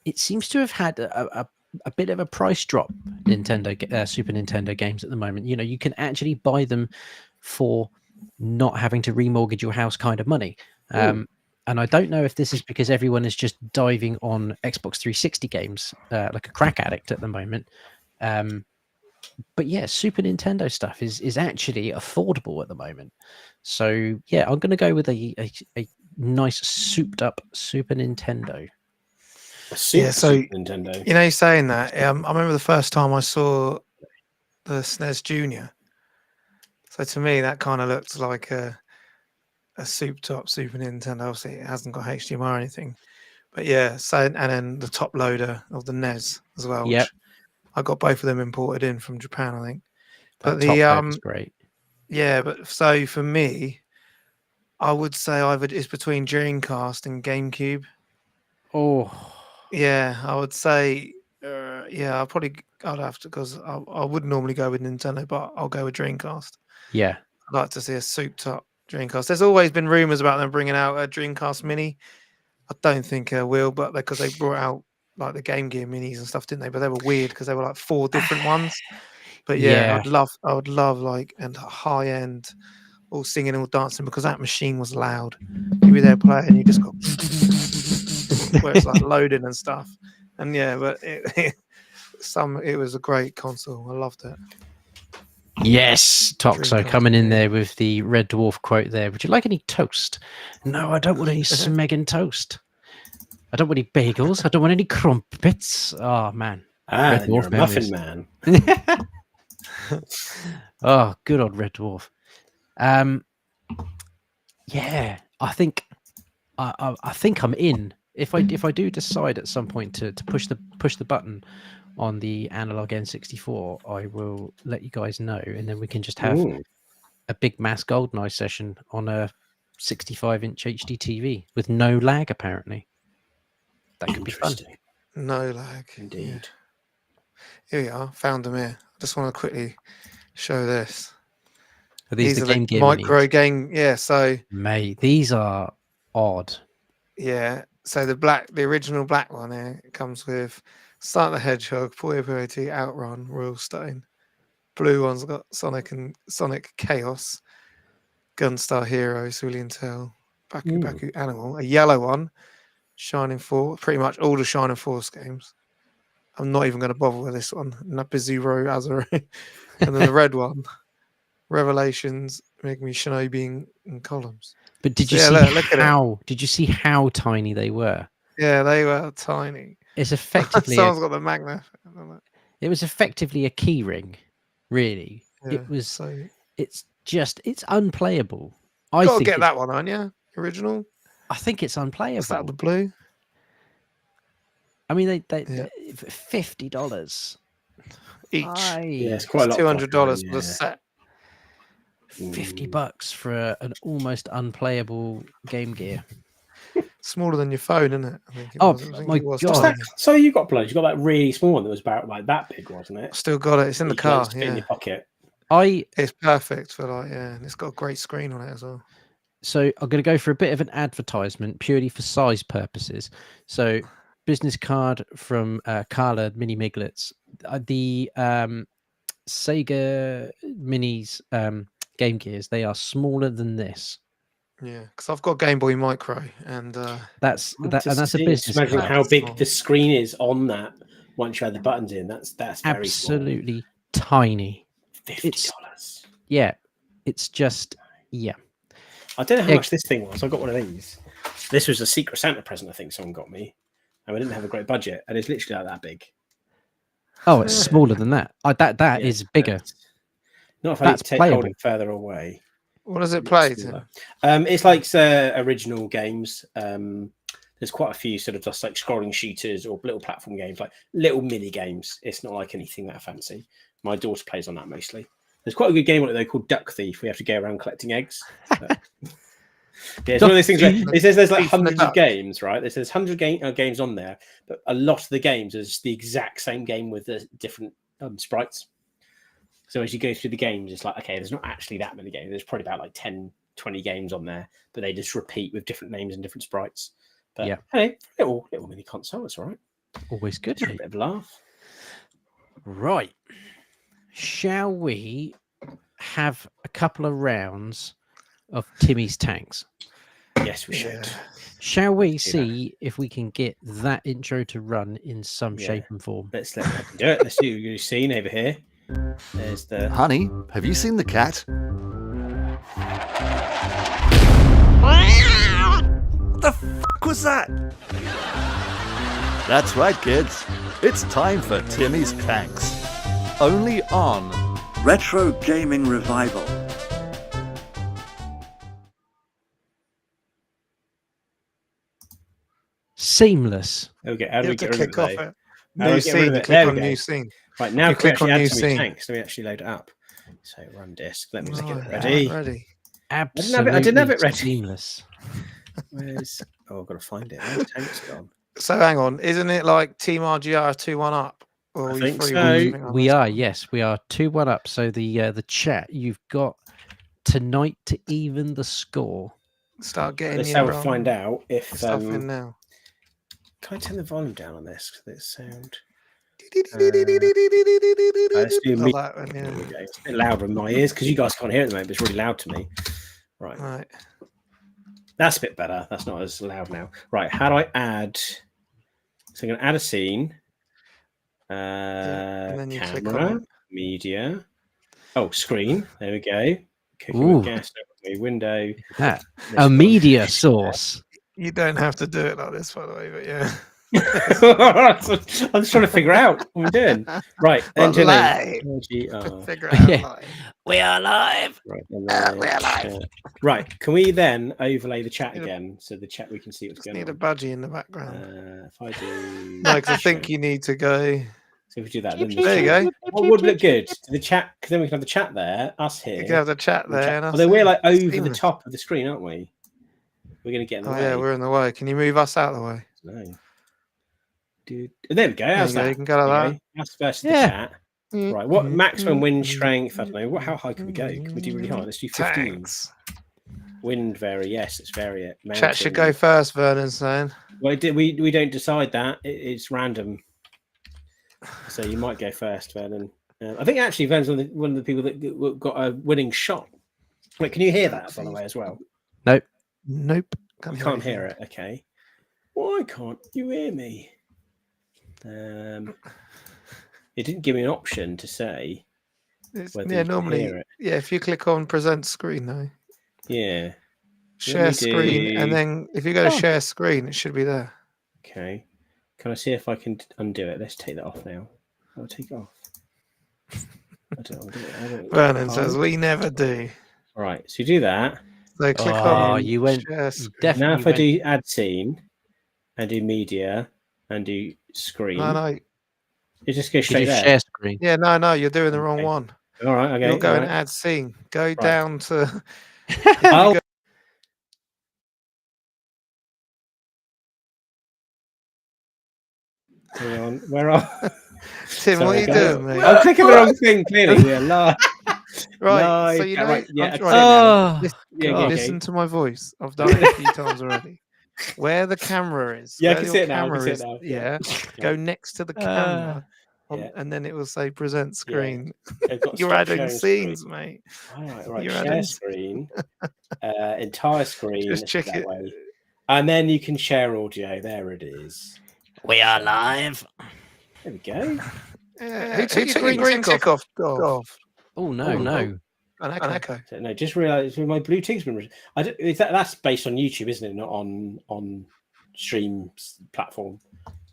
it seems to have had a bit of a price drop. Super Nintendo games at the moment. You know, you can actually buy them for not having to remortgage your house kind of money. And I don't know if this is because everyone is just diving on Xbox 360 games like a crack addict at the moment. But yeah, Super Nintendo stuff is actually affordable at the moment. So yeah, I'm going to go with a nice souped up Super Nintendo. Super Nintendo. You know, saying that, I remember the first time I saw the SNES Junior. So to me, that kind of looks like a souped up Super Nintendo. Obviously, it hasn't got HDMI or anything, but yeah. So and then the top loader of the NES as well. Yep. Which I got both of them imported in from Japan, I think. But the great. Yeah, but so for me, I would say it's between Dreamcast and GameCube. Oh. Yeah, I would say, yeah, I'd have to, because I would normally go with Nintendo, but I'll go with Dreamcast. Yeah. I'd like to see a souped up Dreamcast. There's always been rumors about them bringing out a Dreamcast Mini. I don't think I will, but because they brought out like the Game Gear Minis and stuff, didn't they? But they were weird because they were like 4 different ones. But yeah, I would love like and high end, all singing, all dancing, because that machine was loud. You'd be there playing and you just got where it's like loading and stuff. And yeah, but it was a great console. I loved it. Yes, Toxo coming in there with the Red Dwarf quote there. Would you like any toast? No, I don't want any smegging toast. I don't want any bagels. I don't want any crumpets. Oh, man. Red Dwarf Muffin Man. Oh, good old Red Dwarf. Yeah, I think I'm in. If I do decide at some point to push the button on the analog N64, I will let you guys know, and then we can just have a big mass GoldenEye session on a 65-inch HD TV with no lag, apparently. That could be fun. No lag, indeed. Here we are. Found them here. I just want to quickly show this. Are these the Game Gear micro minis? game. Yeah. So, mate, these are odd. Yeah. So the original black one here, it comes with Sonic the Hedgehog, Puyo Puyo 2, Outrun, Royal Stone. Blue one's got Sonic and Sonic Chaos, Gunstar Heroes, William Tell, Baku Baku Animal. A yellow one, Shining Force, pretty much all the Shining Force games. I'm not even going to bother with this one. Napizero Azure. And then the red one, Revelations, Megami Shinobi and Columns. But did So you yeah, see look at it. how? Did you see how tiny they were? Yeah, they were tiny. It's effectively Someone's got the magnet. it was effectively a key ring, really. Yeah, It was. so It's unplayable. you got to get that one, aren't you? Original. I think it's unplayable. Is that the blue? I mean, they Yeah. $50 Each. Yeah, it's quite a lot. $200 for the set. $50 for an almost unplayable Game Gear. Smaller than your phone, isn't it? I think it Oh, was. I think my it was God. tiny. So you got Blunners. You got that really small one that was about like that big, wasn't it? Still got it. It's in the You can, like, car. just fit in Yeah, your pocket. it's perfect for and it's got a great screen on it as well. So I'm going to go for a bit of an advertisement purely for size purposes. So business card from Carla Mini Miglets. The Sega Minis Game Gears, they are smaller than this. Yeah, because I've got Game Boy Micro, and that's a business Imagine card. how big the screen is on that once you add the buttons in. That's very absolutely tiny. $50. Yeah, it's just I don't know how much this thing was. I got one of these. This was a Secret Santa present, I think someone got me. And I didn't have a great budget, and it's literally like that big. Oh, it's smaller than that. That is bigger. Not if I need to hold it further away. What does it play, Tim? It's like original games. There's quite a few sort of just like scrolling shooters or little platform games, like little mini games. It's not like anything that fancy. My daughter plays on that mostly. There's quite a good game on it though called Duck Thief. We have to go around collecting eggs. Yeah, it's one of those things where it says there's like hundreds of games, right? There's 100 games on there, but a lot of the games is the exact same game with the different sprites. So as you go through the games, it's like, okay, there's not actually that many games. There's probably about like 10, 20 games on there, but they just repeat with different names and different sprites. But hey, little mini console, it's all right. Always good. A bit of a laugh. Right. Shall we have a couple of rounds of Timmy's Tanks? Yes, we should. Shall we see if we can get that intro to run in some shape and form? Let's do it. Let's see what you've seen over here. There's the Honey, have you seen the cat? What the fuck was that? That's right, kids. It's time for Timmy's Tanks. Only on Retro Gaming Revival. Seamless. Okay, how do we get rid kick of off it? it? New scene. Click on new scene. Right, now you click on new scene. Tanks. Let me actually load it up. So run disk. Let me just get it ready. Ready. Absolutely. I didn't have it ready. Seamless. Where's... Oh, I've got to find it. Where's Tanks gone? So hang on, isn't it like Team RGR 2-1 up? Or I are you think 3-1? so. We are, yes, we are 2-1 up. So the chat, you've got tonight to even the score. Start getting. Let's have a find out if stuff in now. Can I turn the volume down on this? Because it's sound. Let's do oh, that one, yeah. It's a bit louder in my ears because you guys can't hear it at the moment, but it's really loud to me. Right. That's a bit better. That's not as loud now. Right. How do I add? So I'm going to add a scene. And then you click on Camera, it. media. Oh, screen. There we go. Ooh. Guest, window. That a media source. You don't have to do it like this, by the way, but yeah. I'm just trying to figure out what we're doing. Right. Engine Figure it out live. We are live. Right. We are live. Right. Can we then overlay the chat again so the chat we can see what's going Need a on? budgie in the background. If I do. No, because I think you need to go. So if we do that, then There you go. What would look good? The chat, because then we can have the chat there, us here. You can have the chat there. And Although we're like over the top of the screen, aren't we? We're going to get in the way. Yeah, we're in the way. Can you move us out of the way? No. There we go. How's that? You can go like that. That's versus the chat. Right. What maximum wind strength? I don't know. How high can we go? Can we do really high? Let's do 15. Tanks. Wind vary. Yes, let's vary it. Chat should go first, Vernon's saying. Well, we don't decide that. It's random. So you might go first, Vernon. I think actually Vernon's one of the people that got a winning shot. Wait, can you hear that, by the way, as well? Nope. Nope. You can't hear it. Okay. Why can't you hear me? It didn't give me an option to say whether you normally, hear it. yeah, if you click on present screen, though. Yeah. Share screen, and then if you go to share screen, it should be there. Okay. Can I see if I can undo it? Let's take that off now. I'll take it off. I don't Vernon says we never do. All right, so you do that. So click on. You went share screen. definitely. Now, if I do add scene and do media and do screen, No, it just goes straight there. Share screen. yeah, no, you're doing the wrong Okay. one. All right, okay. You're going right. add scene. Go down to. Oh. Hang on, where are Tim, Sorry, what are you guys. doing, mate? I'm clicking the wrong thing. Clearly, we're live. Right, so you know, right, yeah, listen to my voice. I've done it a few times already. Where the camera is. Yeah, I where can your see it now. I can camera see it is, now. Yeah. Go next to the camera, yeah. and then it will say present screen. I've got You're stop adding sharing scenes, screen. mate. All right. You're Share adding- screen, entire screen. Just check that it. way. And then you can share audio. There it is. We are live. There we go. Yeah. Who took your green tick off? Golf. Oh no. An echo. So, no, just realised my blue tick's been. That's based on YouTube, isn't it? Not on stream platform.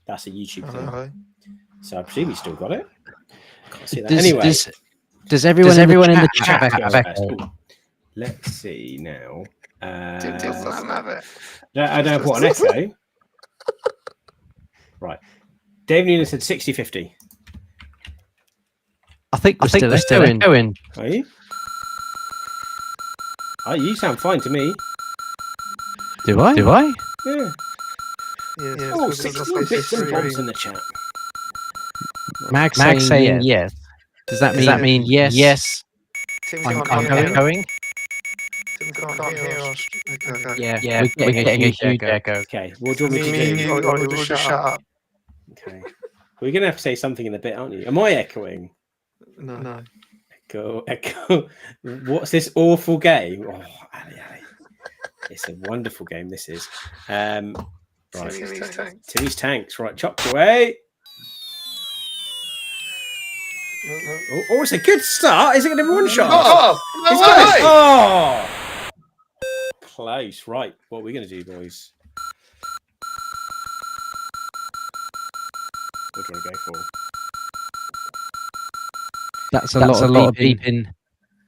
That's a YouTube thing. Hello. So I presume you still got it. I can't see that. Anyway, does everyone in the chat have echo? Ooh. Let's see now. Tim doesn't have it. I don't have what, an echo? Right. Dave Newland said 60-50. I think we're still echoing. Are you? Oh, you sound fine to me. Do I? Yeah. Yeah, Oh, it's 16 bits and bobs in the chat. Mag saying yes. Does that mean yes? Yes. Tim I'm can't hear. echoing. Tim can't hear us. Okay. Yeah, we're getting a huge echo. Okay, what do you want me to do? We'll just shut up. Okay. We're going to have to say something in a bit, aren't you? Am I echoing? No. Echo. What's this awful game? Oh, Ali. It's a wonderful game, this is. Right. Timmy's Tanks. Right, chopped away. Oh, it's a good start. Is it going to be one shot? Oh! Close. Right. What are we going to do, boys? What do you want to go for? That's a lot of beeping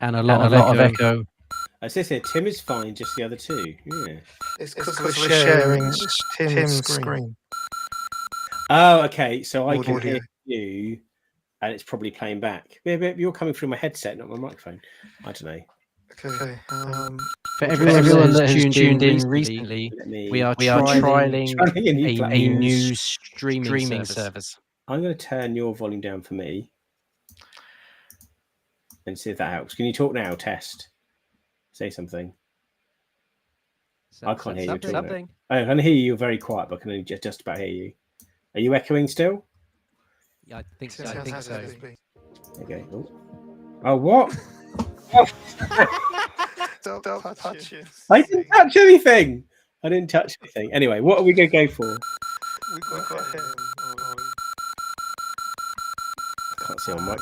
and a lot of echo. As I said, Tim is fine, just the other two. Yeah. It's because we're sharing Tim's screen. Oh, okay. So I Audio. can hear you, and it's probably playing back. You're coming through my headset, not my microphone. I don't know. Okay. For everyone that has tuned in recently, we are trialing a new streaming service. I'm going to turn your volume down for me and see if that helps. Can you talk now? Test. Say something. I can't hear you talking. I can hear you. You're very quiet, but I can only just about hear you. Are you echoing still? Yeah, I think so. Okay. Oh, what? Don't touch it. I didn't touch anything. Anyway, what are we going to go for? We got him. I can't see on mic.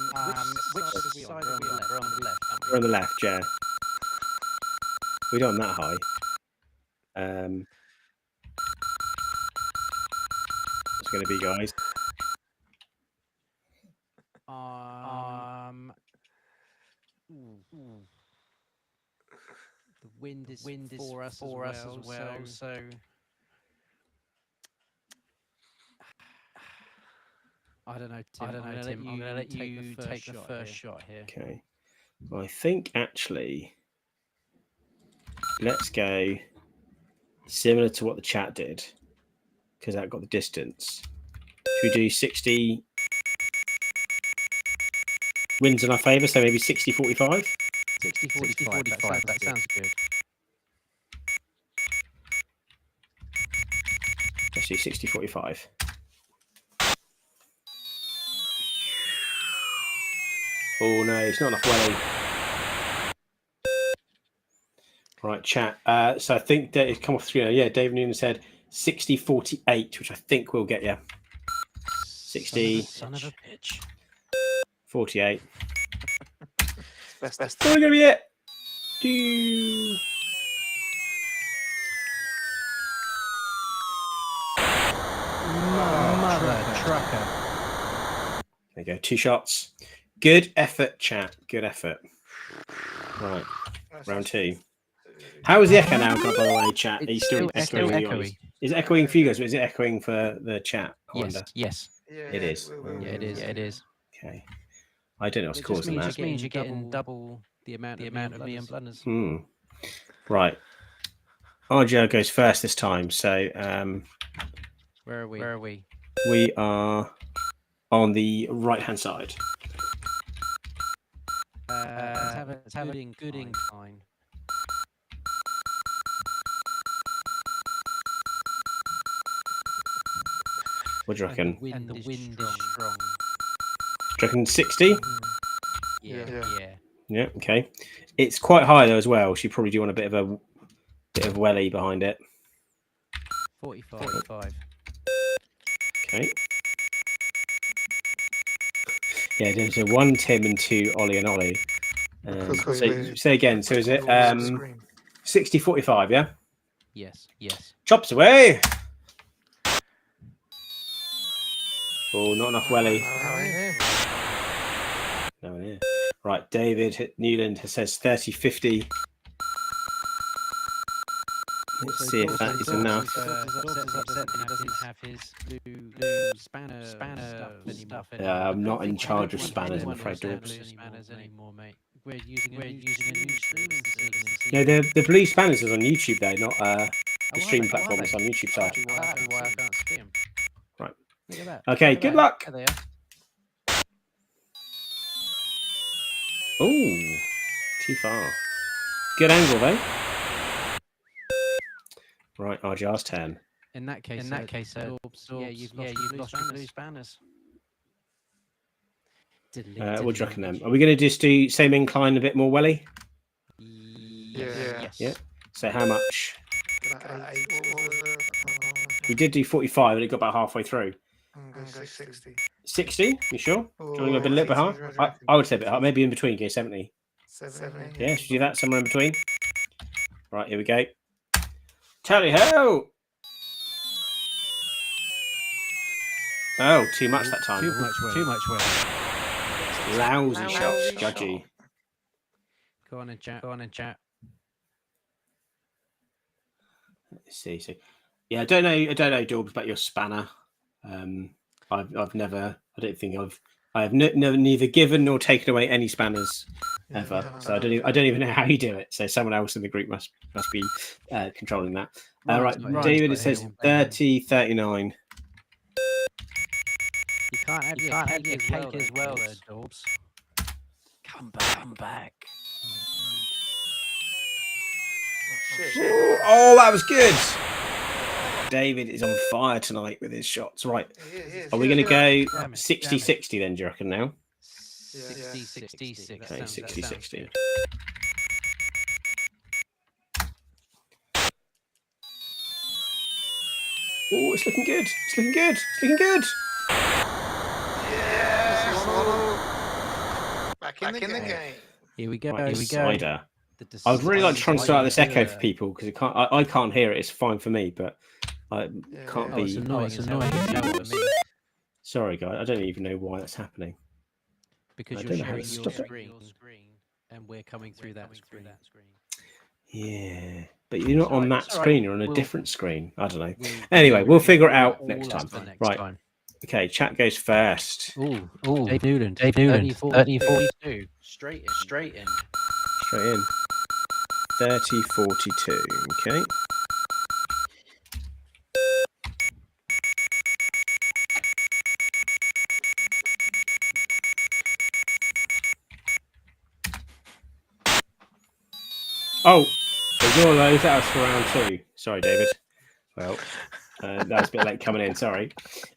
Which side are we on? We're on the left. We're on the left, yeah. We don't that high. What's going to be, guys? The wind is for us as well. So I don't know, Tim. I'm going to let you take the first shot here. Okay. Well, I think actually, let's go similar to what the chat did, because that got the distance. Should we do 60 wins in our favour? So maybe 60-45? 60-45. That sounds good. Let's do 60-45. Oh no, it's not enough welly. Right, chat. So I think that it's come off 3. Yeah, David Noonan said 60-48, which I think will get you. 60. Son of a bitch. 48. Best. That's going to be it. Do. Mother trucker. There you go. 2 shots. Good effort, chat. Good effort. Right. Round 2. How is the echo now, by the way, chat? Are you still echoing? Echoey. Is it echoing for you guys, or is it echoing for the chat? Yes. It is. Yeah, it is. Okay. I don't know what's causing that. It just means you're getting double the amount of me and Blunners. Right. RGO goes first this time. So Where are we? We are on the right-hand side. Let's have a good incline. What do you reckon? And the wind is strong. Do you reckon 60? Yeah. Okay. It's quite high though as well. So you probably do want a bit of welly behind it. 45. Okay. Yeah, there's a 1 Tim and 2 Ollie and Ollie. So say again. So is it 60-45? Yeah. Yes. Chops away. Oh, not enough welly. No one here. Right, David Newland says 30-50. Let's see if that is enough. Upset that he doesn't have his blue spanner stuff anymore. I'm not in charge of spanners, I'm afraid, Dorbs. Spanners anymore, mate. We're using a new stream this evening. No, the blue spanners is on YouTube though, not the stream platform. It's on YouTube side. That's why I can't see him. Right. Look at that. Okay, good luck. There they are. Oh, too far. Good angle though. Right, RJR's turn. In that case, you've lost your blue spanners. What do you reckon then? Are we going to just do same incline, a bit more welly? Yes. Yeah. So how much? We did do 45, and it got about halfway through. I'm going to go 60. 60? You sure? Do you want to go a bit higher? I would say a bit higher. Maybe in between, go 70. 70. Yeah, should we do that somewhere in between? Right, here we go. Tally ho! Oh, too much that time. Too much well. Lousy shots, judgy. Go on and chat. Let's see. Yeah, I don't know, Dorbs, about your spanner. I've never. I don't think I have neither given nor taken away any spanners ever. So I don't even know how you do it. So someone else in the group must be controlling that. Right, David, it says 30-39. You can't have your cake as well, there, Dorbs. Come back. Oh, that was good. David is on fire tonight with his shots. Right. Are we going to go 60-60 then, do you reckon now? 60-60. Okay, 60-60. Oh, it's looking good. Yes, back in the game. Here we go. Right, cider. I would really like to try and start this echo for people because I can't hear it. It's fine for me, but I can't be. It's annoying. Sorry, guys. I don't even know why that's happening. Because you're sharing your screen, and we're coming through that screen. Yeah, but you're not on that screen. You're on a different screen. I don't know. Anyway, we'll figure it out next time. Right. Okay, chat goes first. Ooh. Dave Newland. 30-42. Straight in. 30-42. Okay. Oh, ignore those. That was for round 2. Sorry, David. Well, that was a bit late coming in. Sorry.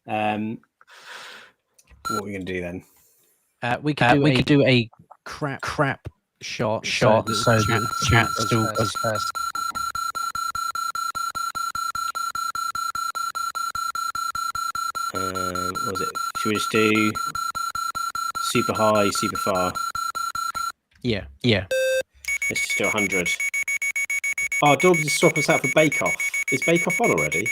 What are we going to do then? We could do a crap shot. So the chat still goes first. What was it? Should we just do super high, super far? Yeah. Let's just do 100. Oh, Daubs is swapping us out for Bake Off. Is Bake Off on already?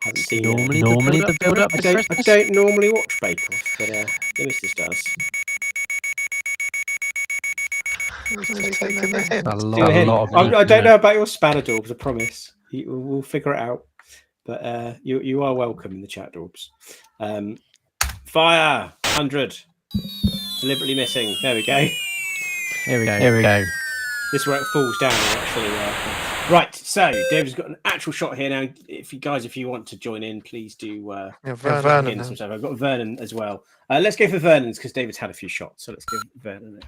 Haven't seen it. Normally the build up. I don't normally watch Bake Off, but the missus does. A lot of I don't know about your spanner, Daubs. I promise. We'll figure it out. But you are welcome in the chat, Daubs. Fire 100. Deliberately missing. There we go. Here we go. This is where it falls down. Actually, right. So David's got an actual shot here now. If you want to join in, please do. Vernon. I've got Vernon as well. Let's go for Vernon's because David's had a few shots. So let's give Vernon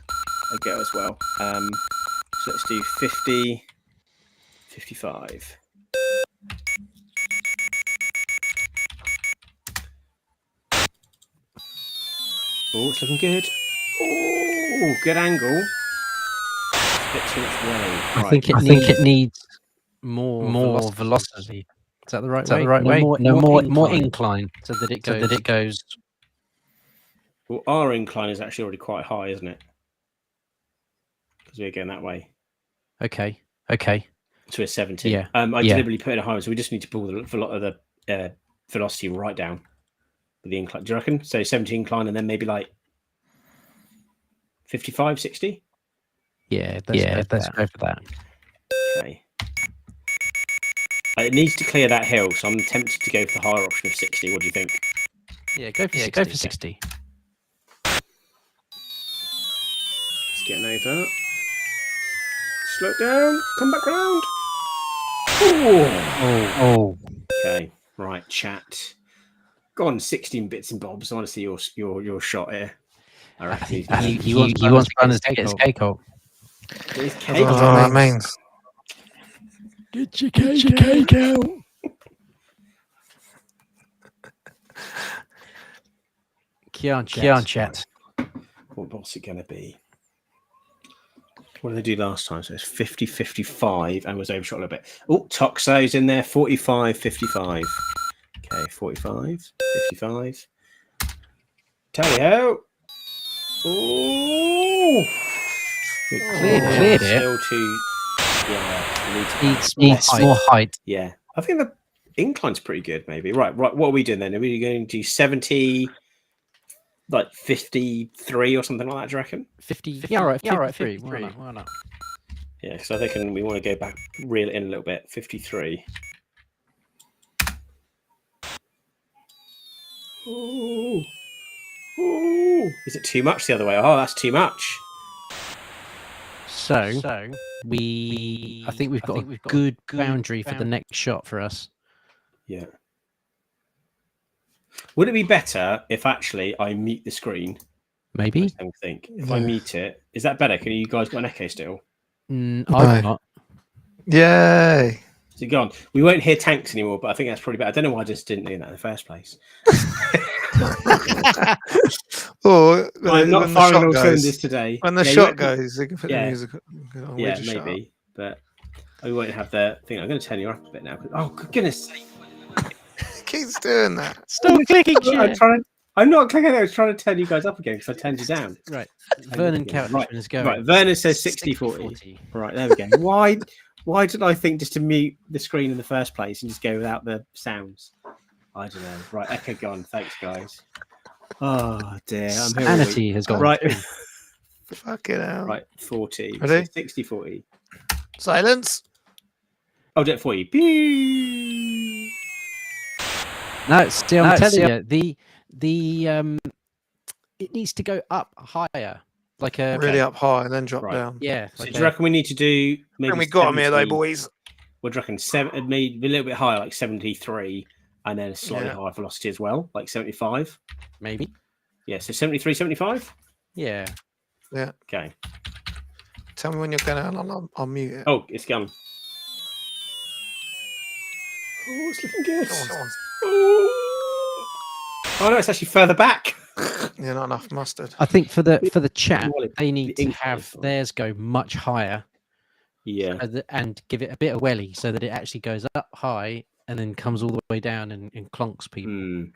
a go as well. So let's do 50, 55. Oh, it's looking good. Oh, good angle. A bit too much way. I think it needs more velocity. Is that the right way? More incline so that it goes. Well, our incline is actually already quite high, isn't it? Because we're going that way. Okay. To a 70. Yeah. I deliberately put it high, so we just need to pull the velocity right down with the incline. Do you reckon? So 70 incline and then maybe like 55, 60? Yeah, let's go for that. Okay. It needs to clear that hill, so I'm tempted to go for the higher option of 60. What do you think? Yeah, go for 60. Let's get an over. Slow it down. Come back round. Oh. Okay. Right, chat. Go on, 16 bits and bobs. I want to see your shot here. I reckon he wants Blunners to get his cake up. His I cake. don't know what that means. Get your cake out. Kian chat. What's it going to be? What did they do last time? So it's 50, 55 and was overshot a little bit. Oh, Toxo's in there. 45, 55. Okay, 45, 55. Tally-ho. Oh! Cleared it. Still too... Yeah. Needs more height. Yeah. I think the incline's pretty good, maybe. Right. What are we doing then? Are we going to do 70... like 53 or something like that, do you reckon? 50. Yeah, right. 53. Why not? Yeah, because I think we want to go back, reel it in a little bit. 53. Ooh. Is it too much the other way? Oh, that's too much. So I think we've got a good boundary for the next shot for us. Yeah. Would it be better if actually I mute the screen? Maybe. I think if I mute it, is that better? Can you guys got an echo still? I've not. Yay! Is it gone? We won't hear tanks anymore, but I think that's probably better. I don't know why I just didn't do that in the first place. I'm not firing all cylinders today. When the shot goes, you can put the music on. Yeah, maybe. But we won't have the thing. I'm going to turn you up a bit now. Oh, for goodness sake. Keeps doing that. Stop clicking. I'm not clicking. I was trying to turn you guys up again because I turned you down. Right. Vernon Couchman is going. Right. Vernon says 60-40. Right. There we go. Why did I think just to mute the screen in the first place and just go without the sounds? I don't know. Right. Echo gone. Thanks, guys. Oh dear. Sanity has gone. Right. Fucking hell. Right. 40. Ready? 60-40. Silence. I'll do it for you. Pew! No, see, I'm telling you, the it needs to go up higher, like a really up high and then drop down. Yeah. So do you reckon we need to do maybe? And we got them here though, boys. What do you reckon? Maybe a little bit higher, like 73, and then a slightly higher velocity as well, like 75. Maybe. Yeah. So 73, 75. Yeah. Yeah. Okay. Tell me when you're going to. I'll mute it. Oh, it's gone. Oh, it's looking good. Go on. Oh no, it's actually further back. Yeah, not enough mustard. I think for the chat, Well, they need to ink have is on. theirs go much higher. Yeah. And give it a bit of welly so that it actually goes up high and then comes all the way down and clonks people.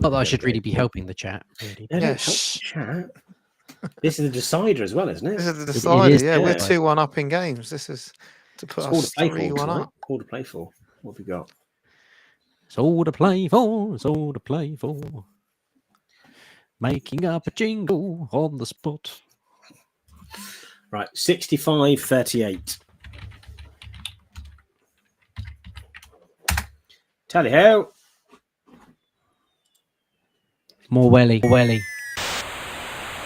Not that I should really be helping the chat. Really. No, don't help the chat. This is the decider as well, isn't it? This is the decider. is, Yeah, we're yeah. 2-1 up in games. This is to put It's all to us play for 3-1 tonight. up. All to play for. What have we got? It's all to play for. It's all to play for. Making up a jingle on the spot. Right, 65-38. Tally ho. More welly.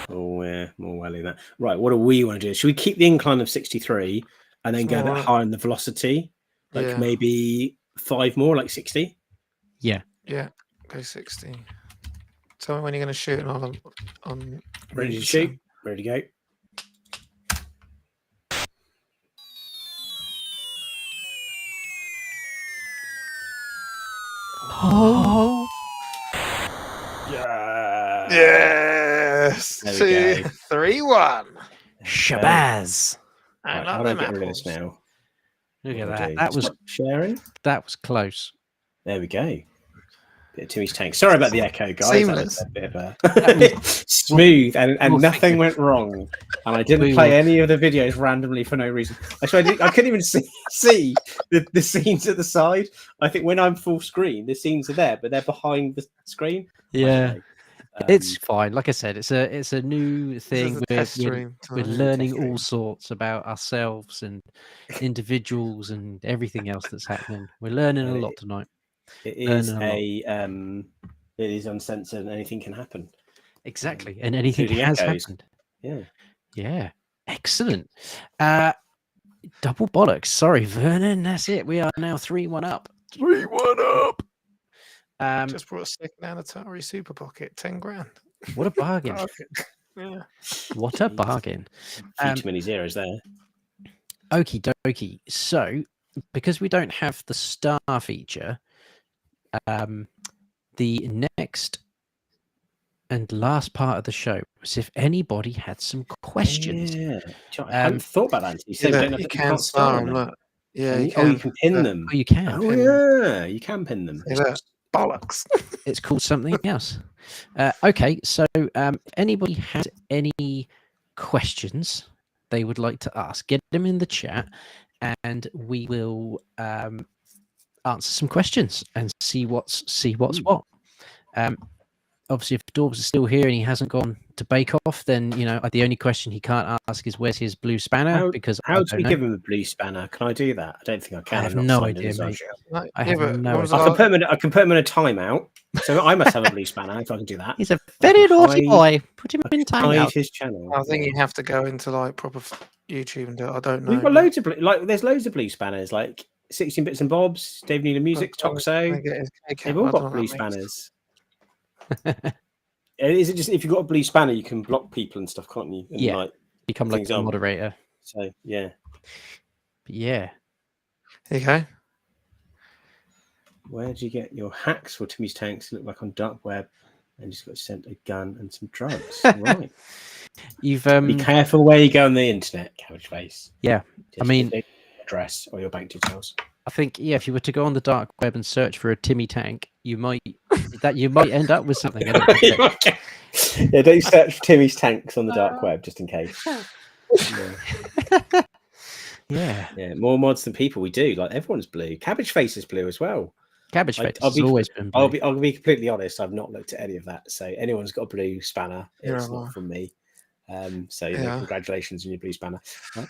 Oh, yeah, more welly that. Right, what do we want to do? Should we keep the incline of 63 and then go a bit higher in the velocity? Like maybe 5 more, like 60? Yeah. Yeah, go 60. Tell me when you're going to shoot and on Ready to shoot? Ready to go? Oh. Yeah. Yes. There we go. 3-1. Shabazz. Right, how do I get rid of this now? Look at What do I that. do? That was Stop sharing. that was close. There we go. Bit of Timmy's tank. Sorry about the echo, guys. Seamless. That was a bit of a smooth, and nothing went wrong. And I didn't play any of the videos randomly for no reason. Actually, I couldn't even see the scenes at the side. I think when I'm full screen, the scenes are there, but they're behind the screen. Yeah. It's fine. Like I said, it's a new thing. We're learning all sorts about ourselves and individuals and everything else that's happening. We're learning a lot tonight. It is it is uncensored and anything can happen. Exactly. And anything has happened. Yeah. Excellent. Double bollocks. Sorry, Vernon. That's it. We are now 3-1 up. 3-1 up. Just brought a second-hand Atari Super Pocket, 10 grand. What a bargain! Yeah, what a bargain! A few too many zeros there. Okie dokie. So, because we don't have the star feature, the next and last part of the show was if anybody had some questions. Yeah, I hadn't thought about that. You said you can't star them. Look. Yeah, you can pin them. Oh, you can. Oh, yeah, you can pin them. Bollocks. It's called something else. Okay, so anybody has any questions they would like to ask, get them in the chat, and we will answer some questions and see what's what. Obviously, if Dorbs is still here and he hasn't gone to Bake Off, then the only question he can't ask is where's his blue spanner? How do we give him a blue spanner? Can I do that? I don't think I can. I have no idea, mate. I can put him in a timeout. So I must have a blue spanner if I can do that. He's a very naughty boy. Put him in timeout. Hide his channel. I think you have to go into like proper YouTube and do it. I don't know. We've got loads of there's loads of blue spanners, like 16 Bits and Bobs, Dave Needham Music, Toxo. They've all got blue spanners. Is it just if you've got a blue spanner, you can block people and stuff, can't you? And become like a moderator. So yeah. There you go. Where did you get your hacks for Timmy's tanks? Look like on dark web, and just got sent a gun and some drugs. Right. You've be careful where you go on the internet, Cabbage Face. Yeah, just your address or your bank details. I think if you were to go on the dark web and search for a Timmy tank, you might end up with something. Yeah, don't search for Timmy's tanks on the dark web just in case. Yeah. More mods than people we do. Like everyone's blue. Cabbage Face is blue as well. Cabbage Face has always been blue. I'll be completely honest. I've not looked at any of that. So anyone's got a blue spanner. It's not from me. Congratulations on your blue spanner. Right?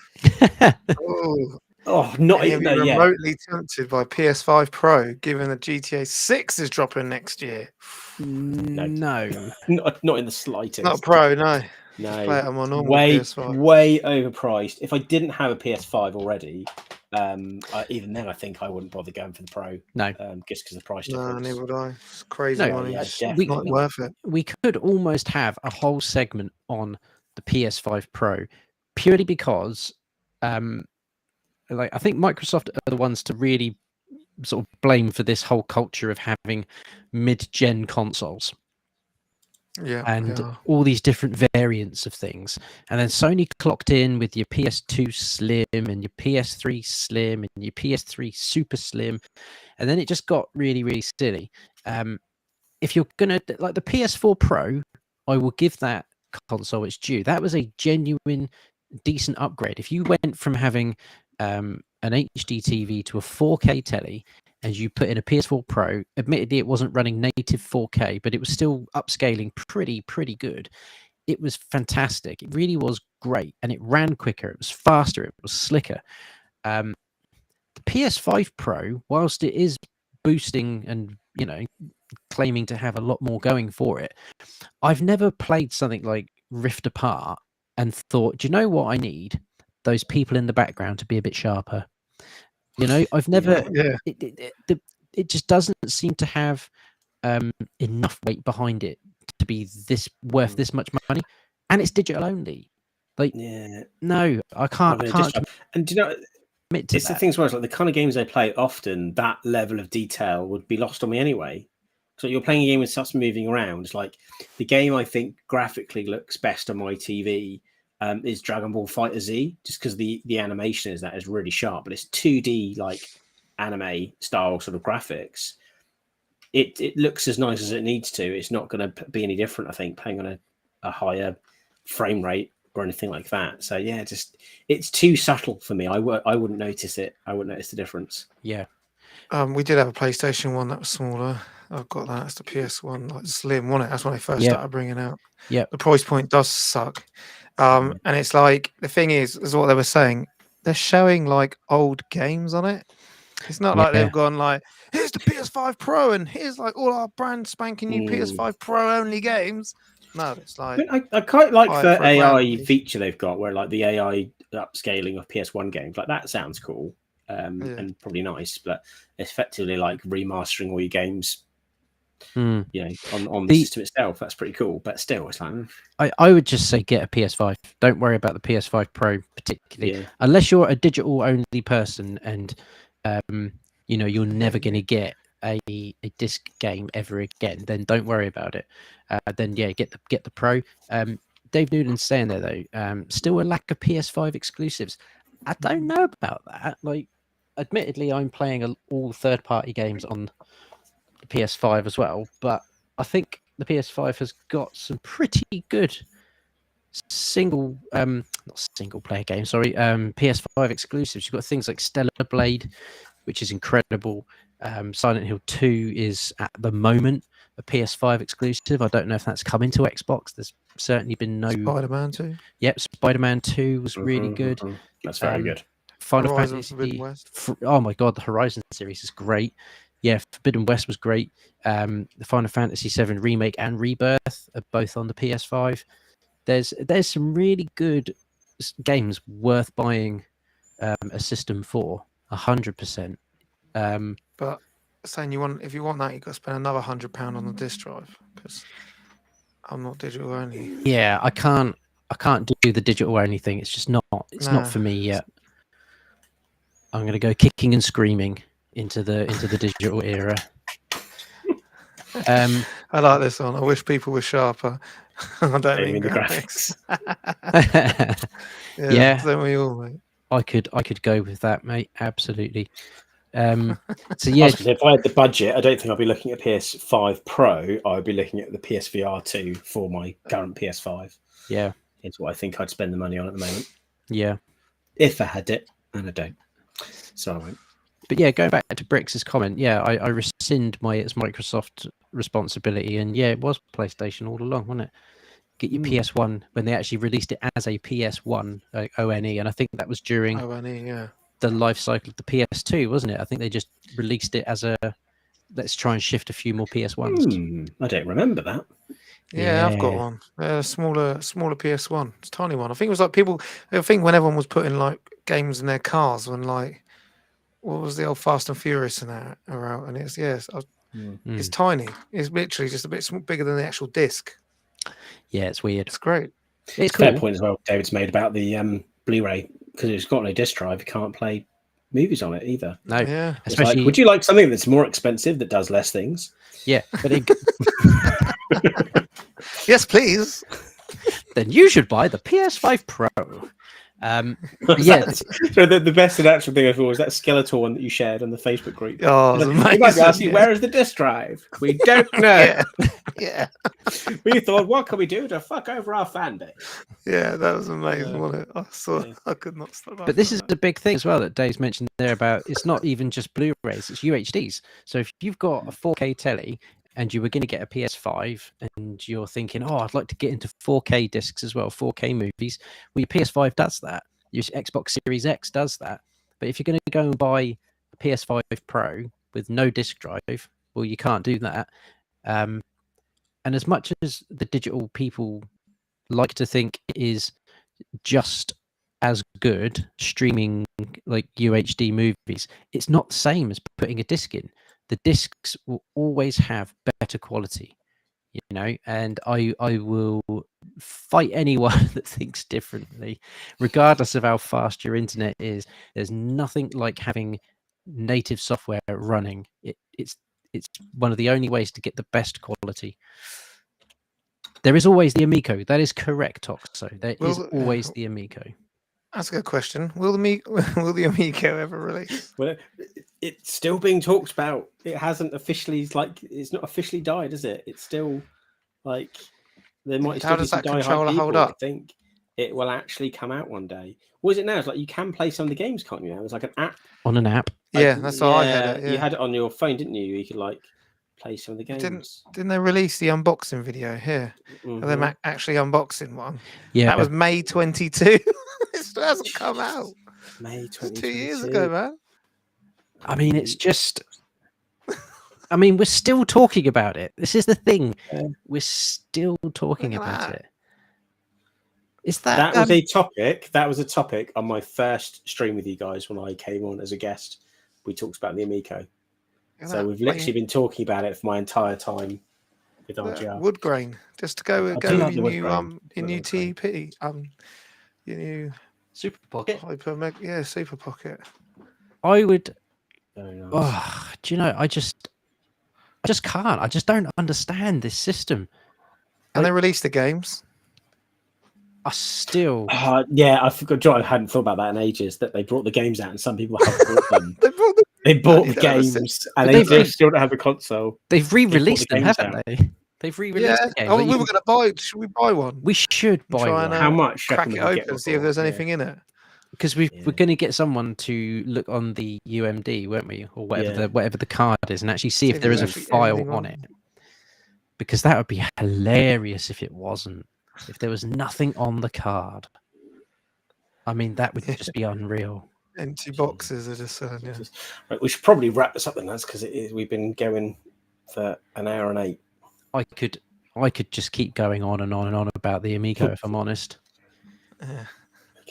Not even remotely tempted by PS5 Pro, given that GTA 6 is dropping next year. No, not in the slightest. Not Pro, no. No, play it on my normal way PS5. Way overpriced. If I didn't have a PS5 already, Even then, I think I wouldn't bother going for the Pro. No, just because of the price No, difference. neither would I. It's crazy No, money. yeah, It's definitely not worth it. we could almost have a whole segment on the PS5 Pro, purely because, like, I think Microsoft are the ones to really sort of blame for this whole culture of having mid-gen consoles. Yeah, and all these different variants of things. And then Sony clocked in with your PS2 Slim and your PS3 Slim and your PS3 Super Slim. And then it just got really, really silly. If you're going to, like the PS4 Pro, I will give that console its due. That was a genuine, decent upgrade. If you went from having an HD TV to a 4K telly, and you put in a PS4 Pro, admittedly it wasn't running native 4K, but it was still upscaling pretty good. It was fantastic. It really was great, and it ran quicker. It was faster. It was slicker. The PS5 Pro, whilst it is boosting and claiming to have a lot more going for it, I've never played something like Rift Apart and thought, do you know what I need? Those people in the background to be a bit sharper. I've never. Yeah. It just doesn't seem to have enough weight behind it to be worth this much money, and it's digital only. Like, no, I can't. And do you know, it's the things where it's like the kind of games I play often, that level of detail would be lost on me anyway. So you're playing a game with stuff moving around. It's like the game I think graphically looks best on my TV is Dragon Ball Fighter Z, just because the animation is really sharp, but it's 2D like anime style sort of graphics. It looks as nice as it needs to. It's not going to be any different, I think, playing on a higher frame rate or anything like that. So yeah, just it's too subtle for me. I wouldn't notice it. I wouldn't notice the difference. Yeah. We did have a PlayStation 1 that was smaller. I've got that. It's the PS1, like Slim, wasn't it? That's when they first started bringing out. Yeah. The price point does suck. And it's like, the thing is what they were saying, they're showing like old games on it. It's not like they've gone like, here's the PS5 Pro and here's like all our brand spanking new PS5 Pro only games. No, it's like, I quite like the AI feature they've got, where like the AI upscaling of PS1 games, like that sounds cool and probably nice, but effectively like remastering all your games, on the system itself. That's pretty cool, but still, it's like I would just say get a PS5. Don't worry about the PS5 Pro particularly, unless you're a digital only person and you're never going to get a disc game ever again. Then don't worry about it. Then get the Pro. Dave Noonan's saying there though, still a lack of PS5 exclusives. I don't know about that. Like, admittedly, I'm playing all third-party games on the PS5 as well, but I think the PS5 has got some pretty good not single player games, sorry, PS5 exclusives. You've got things like Stellar Blade, which is incredible. Silent Hill 2 is at the moment a PS5 exclusive. I don't know if that's coming to Xbox. There's certainly been no Spider-Man 2. Yep, Spider-Man 2 was really good. That's very good. Final Fantasy. Oh my god, the Horizon series is great. Yeah, Forbidden West was great. The Final Fantasy 7 remake and Rebirth are both on the PS5. There's some really good games worth buying a system for 100%. But saying if you want that, you've got to spend another £100 on the disc drive, because I'm not digital only. Yeah, I can't do the digital only thing. It's just not for me yet. I'm gonna go kicking and screaming into the digital era. I like this one. I wish people were sharper. I don't mean the graphics. Yeah, don't we all, mate? I could go with that, mate. Absolutely. So yeah, if I had the budget, I don't think I'd be looking at PS5 Pro. I'd be looking at the PSVR 2 for my current PS5. Yeah, it's what I think I'd spend the money on at the moment. Yeah, if I had it, and I don't, so I won't. But yeah, going back to Brix's comment, yeah, I rescind it's Microsoft responsibility, and yeah, it was PlayStation all along, wasn't it? Get your PS1 when they actually released it as a PS1 ONE, and I think that was during the life cycle of the PS2, wasn't it? I think they just released it as let's try and shift a few more PS1s. I don't remember that. Yeah, I've got one. Smaller PS1. It's a tiny one. I think it was like I think when everyone was putting like games in their cars, when like what was the old Fast and Furious and that are out, and it's tiny. It's literally just a bit bigger than the actual disc. Yeah, it's weird. It's great. It's cool. Fair point as well. David's made about the Blu-ray, because it's got no disc drive. You can't play movies on it either. No, Yeah, especially. Would you like something that's more expensive that does less things? Yeah, but yes, please. Then you should buy the PS5 Pro. Yeah. So the best and actual thing I thought was that Skeletor one that you shared on the Facebook group. Oh, it was you might be amazing, asking, where is the disc drive? We don't know. Yeah. We thought, what can we do to fuck over our fan base? Yeah, that was amazing, wasn't it? I could not stop. But this is a big thing as well that Dave's mentioned there about it's not even just Blu-rays, it's UHDs. So if you've got a 4K telly and you were going to get a PS5 and you're thinking, oh, I'd like to get into 4K discs as well, 4K movies. Well, your PS5 does that. Your Xbox Series X does that. But if you're going to go and buy a PS5 Pro with no disc drive, well, you can't do that. And as much as the digital people like to think it is just as good streaming like UHD movies, it's not the same as putting a disc in. The discs will always have better quality, and I will fight anyone that thinks differently, regardless of how fast your internet is. There's nothing like having native software running. It's one of the only ways to get the best quality. There is always the Amico. That is correct, Toxo. There is always the Amico. That's a good question. Will the Amico ever release? Well, it's still being talked about. It hasn't officially, it's not officially died, is it? It's still there might still be some die-hard people. I think it will actually come out one day. What is it now? It's you can play some of the games, can't you? Now it's like an app. On an app. Yeah, that's how I had it. Yeah. You had it on your phone, didn't you? You could play some of the games. Didn't they release the unboxing video here? Mm-hmm. They're actually unboxing one. Yeah, that was May 22. It still hasn't come out. May 22. 2 years ago, man. I mean, it's just. I mean, we're still talking about it. This is the thing. We're still talking about it. Is that was a topic? That was a topic on my first stream with you guys when I came on as a guest. We talked about the Amico. So we've literally been talking about it for my entire time with RGR. Wood grain, just to go with your new TP, your new Super Pocket. Super Pocket. I would. Very nice. Oh, do you know? I just can't. I just don't understand this system. And they released the games. I still. Yeah, I forgot. John, I hadn't thought about that in ages. That they brought the games out, and some people have bought them. They bought the games, and they still don't have a console. They've re-released them, haven't they? They've re-released the game. Oh, we were going to buy. Should we buy one? We should buy one. How much? Crack it open and see if there's anything in it. Because we're going to get someone to look on the UMD, weren't we, or whatever the card is, and actually see if there is a file on it. Because that would be hilarious if it wasn't. If there was nothing on the card. I mean, that would just be unreal. Empty boxes are just Right, we should probably wrap this up then, lads, because we've been going for an hour and 8. I could just keep going on and on and on about the Amico if I'm honest.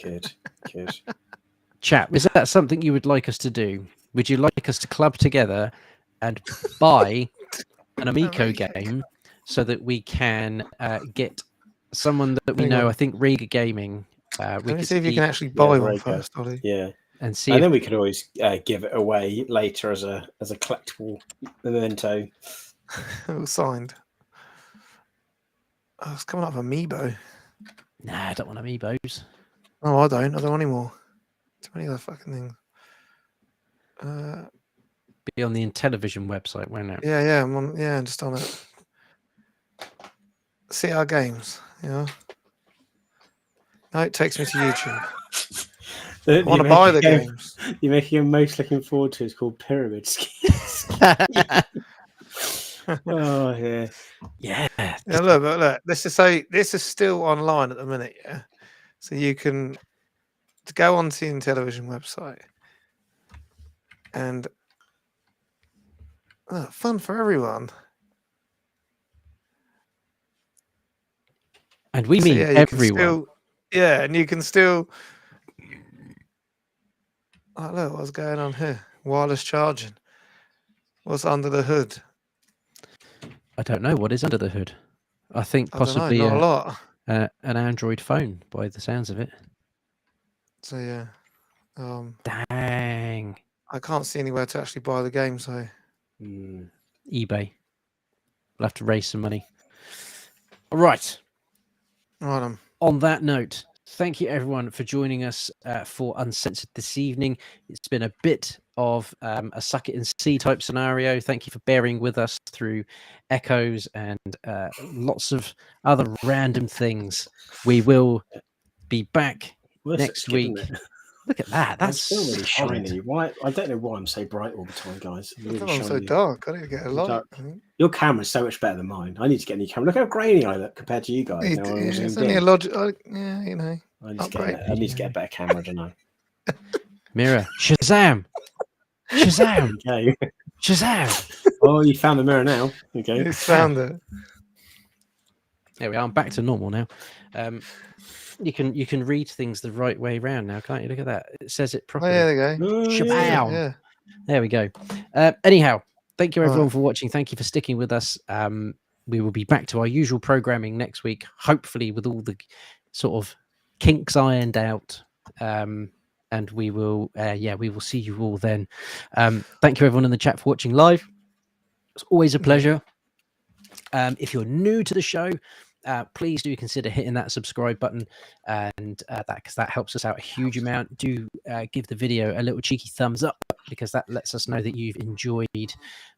Good. Chat, is that something you would like us to do? Would you like us to club together and buy an Amico game so that we can get someone that we know? I think Riga Gaming. Let me see if you can actually buy one first, Ollie. Yeah. And see. And then we could always give it away later as a collectible memento. It was signed. Oh, it's coming up Amiibo. Nah, I don't want Amiibos. No, I don't. I don't want any more. Too many other fucking things. Be on the Intellivision website, won't it? Yeah, I'm just on it. See our games, No, it takes me to YouTube. I want to buy the games. You're making him most looking forward to. It's called Pyramid Schemes. Oh yeah. Yeah, look. This is still online at the minute, yeah. So you can go onto the Intellivision website and fun for everyone. And we mean everyone. And you can still. Oh, look what's going on here. Wireless charging. What's under the hood? I don't know what is under the hood. I think I don't know, possibly not a lot. an Android phone by the sounds of it. So yeah. Dang. I can't see anywhere to actually buy the game, so eBay. We'll have to raise some money. All right. right. On that note, thank you everyone for joining us for Uncensored this evening. It's been a bit of a suck it and see type scenario. Thank you for bearing with us through echoes and lots of other random things. We will be back next week. Look at that. That's still really solid. shiny. Why? I don't know why I'm so bright all the time, guys. Really I'm so dark. I need to get a light. Your camera's so much better than mine. I need to get a new camera. Look how grainy I look compared to you guys. It's only a logic. Yeah, you know. I need to get a better camera, don't I? Mirror. Shazam! Shazam! Okay. Shazam! Oh, you found the mirror now. Okay. You found it. There we are. I'm back to normal now. You can read things the right way around now, can't you? Look at that. It says it properly. Oh, yeah, there you go. Shabam. Yeah. There we go. Anyhow, thank you everyone for watching. Thank you for sticking with us. We will be back to our usual programming next week, hopefully with all the sort of kinks ironed out. And we will see you all then. Thank you everyone in the chat for watching live. It's always a pleasure. If you're new to the show, please do consider hitting that subscribe button, and that helps us out a huge amount. Do give the video a little cheeky thumbs up, because that lets us know that you've enjoyed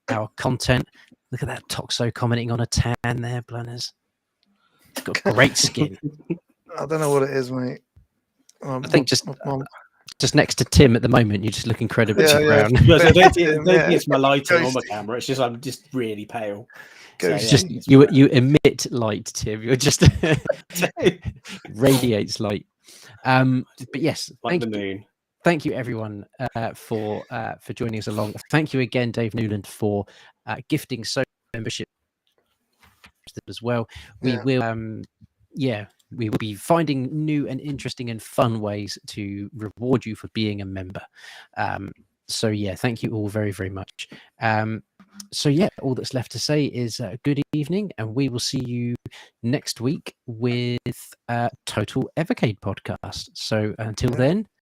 our content. Look at that Toxo commenting on a tan there, Blunners. It's got great skin. I don't know what it is, mate. I think just next to Tim at the moment, you just look incredibly brown. I don't think it's my lighting on my camera. It's just I'm just really pale. It's just you emit light, Tim. You're just radiates light. But yes, like the moon. Thank you everyone for joining us along. Thank you again, Dave Newland, for gifting so membership as well. We will be finding new and interesting and fun ways to reward you for being a member. So yeah, thank you all very, very much. So yeah, all that's left to say is good evening, and we will see you next week with Total Evercade podcast. So until then,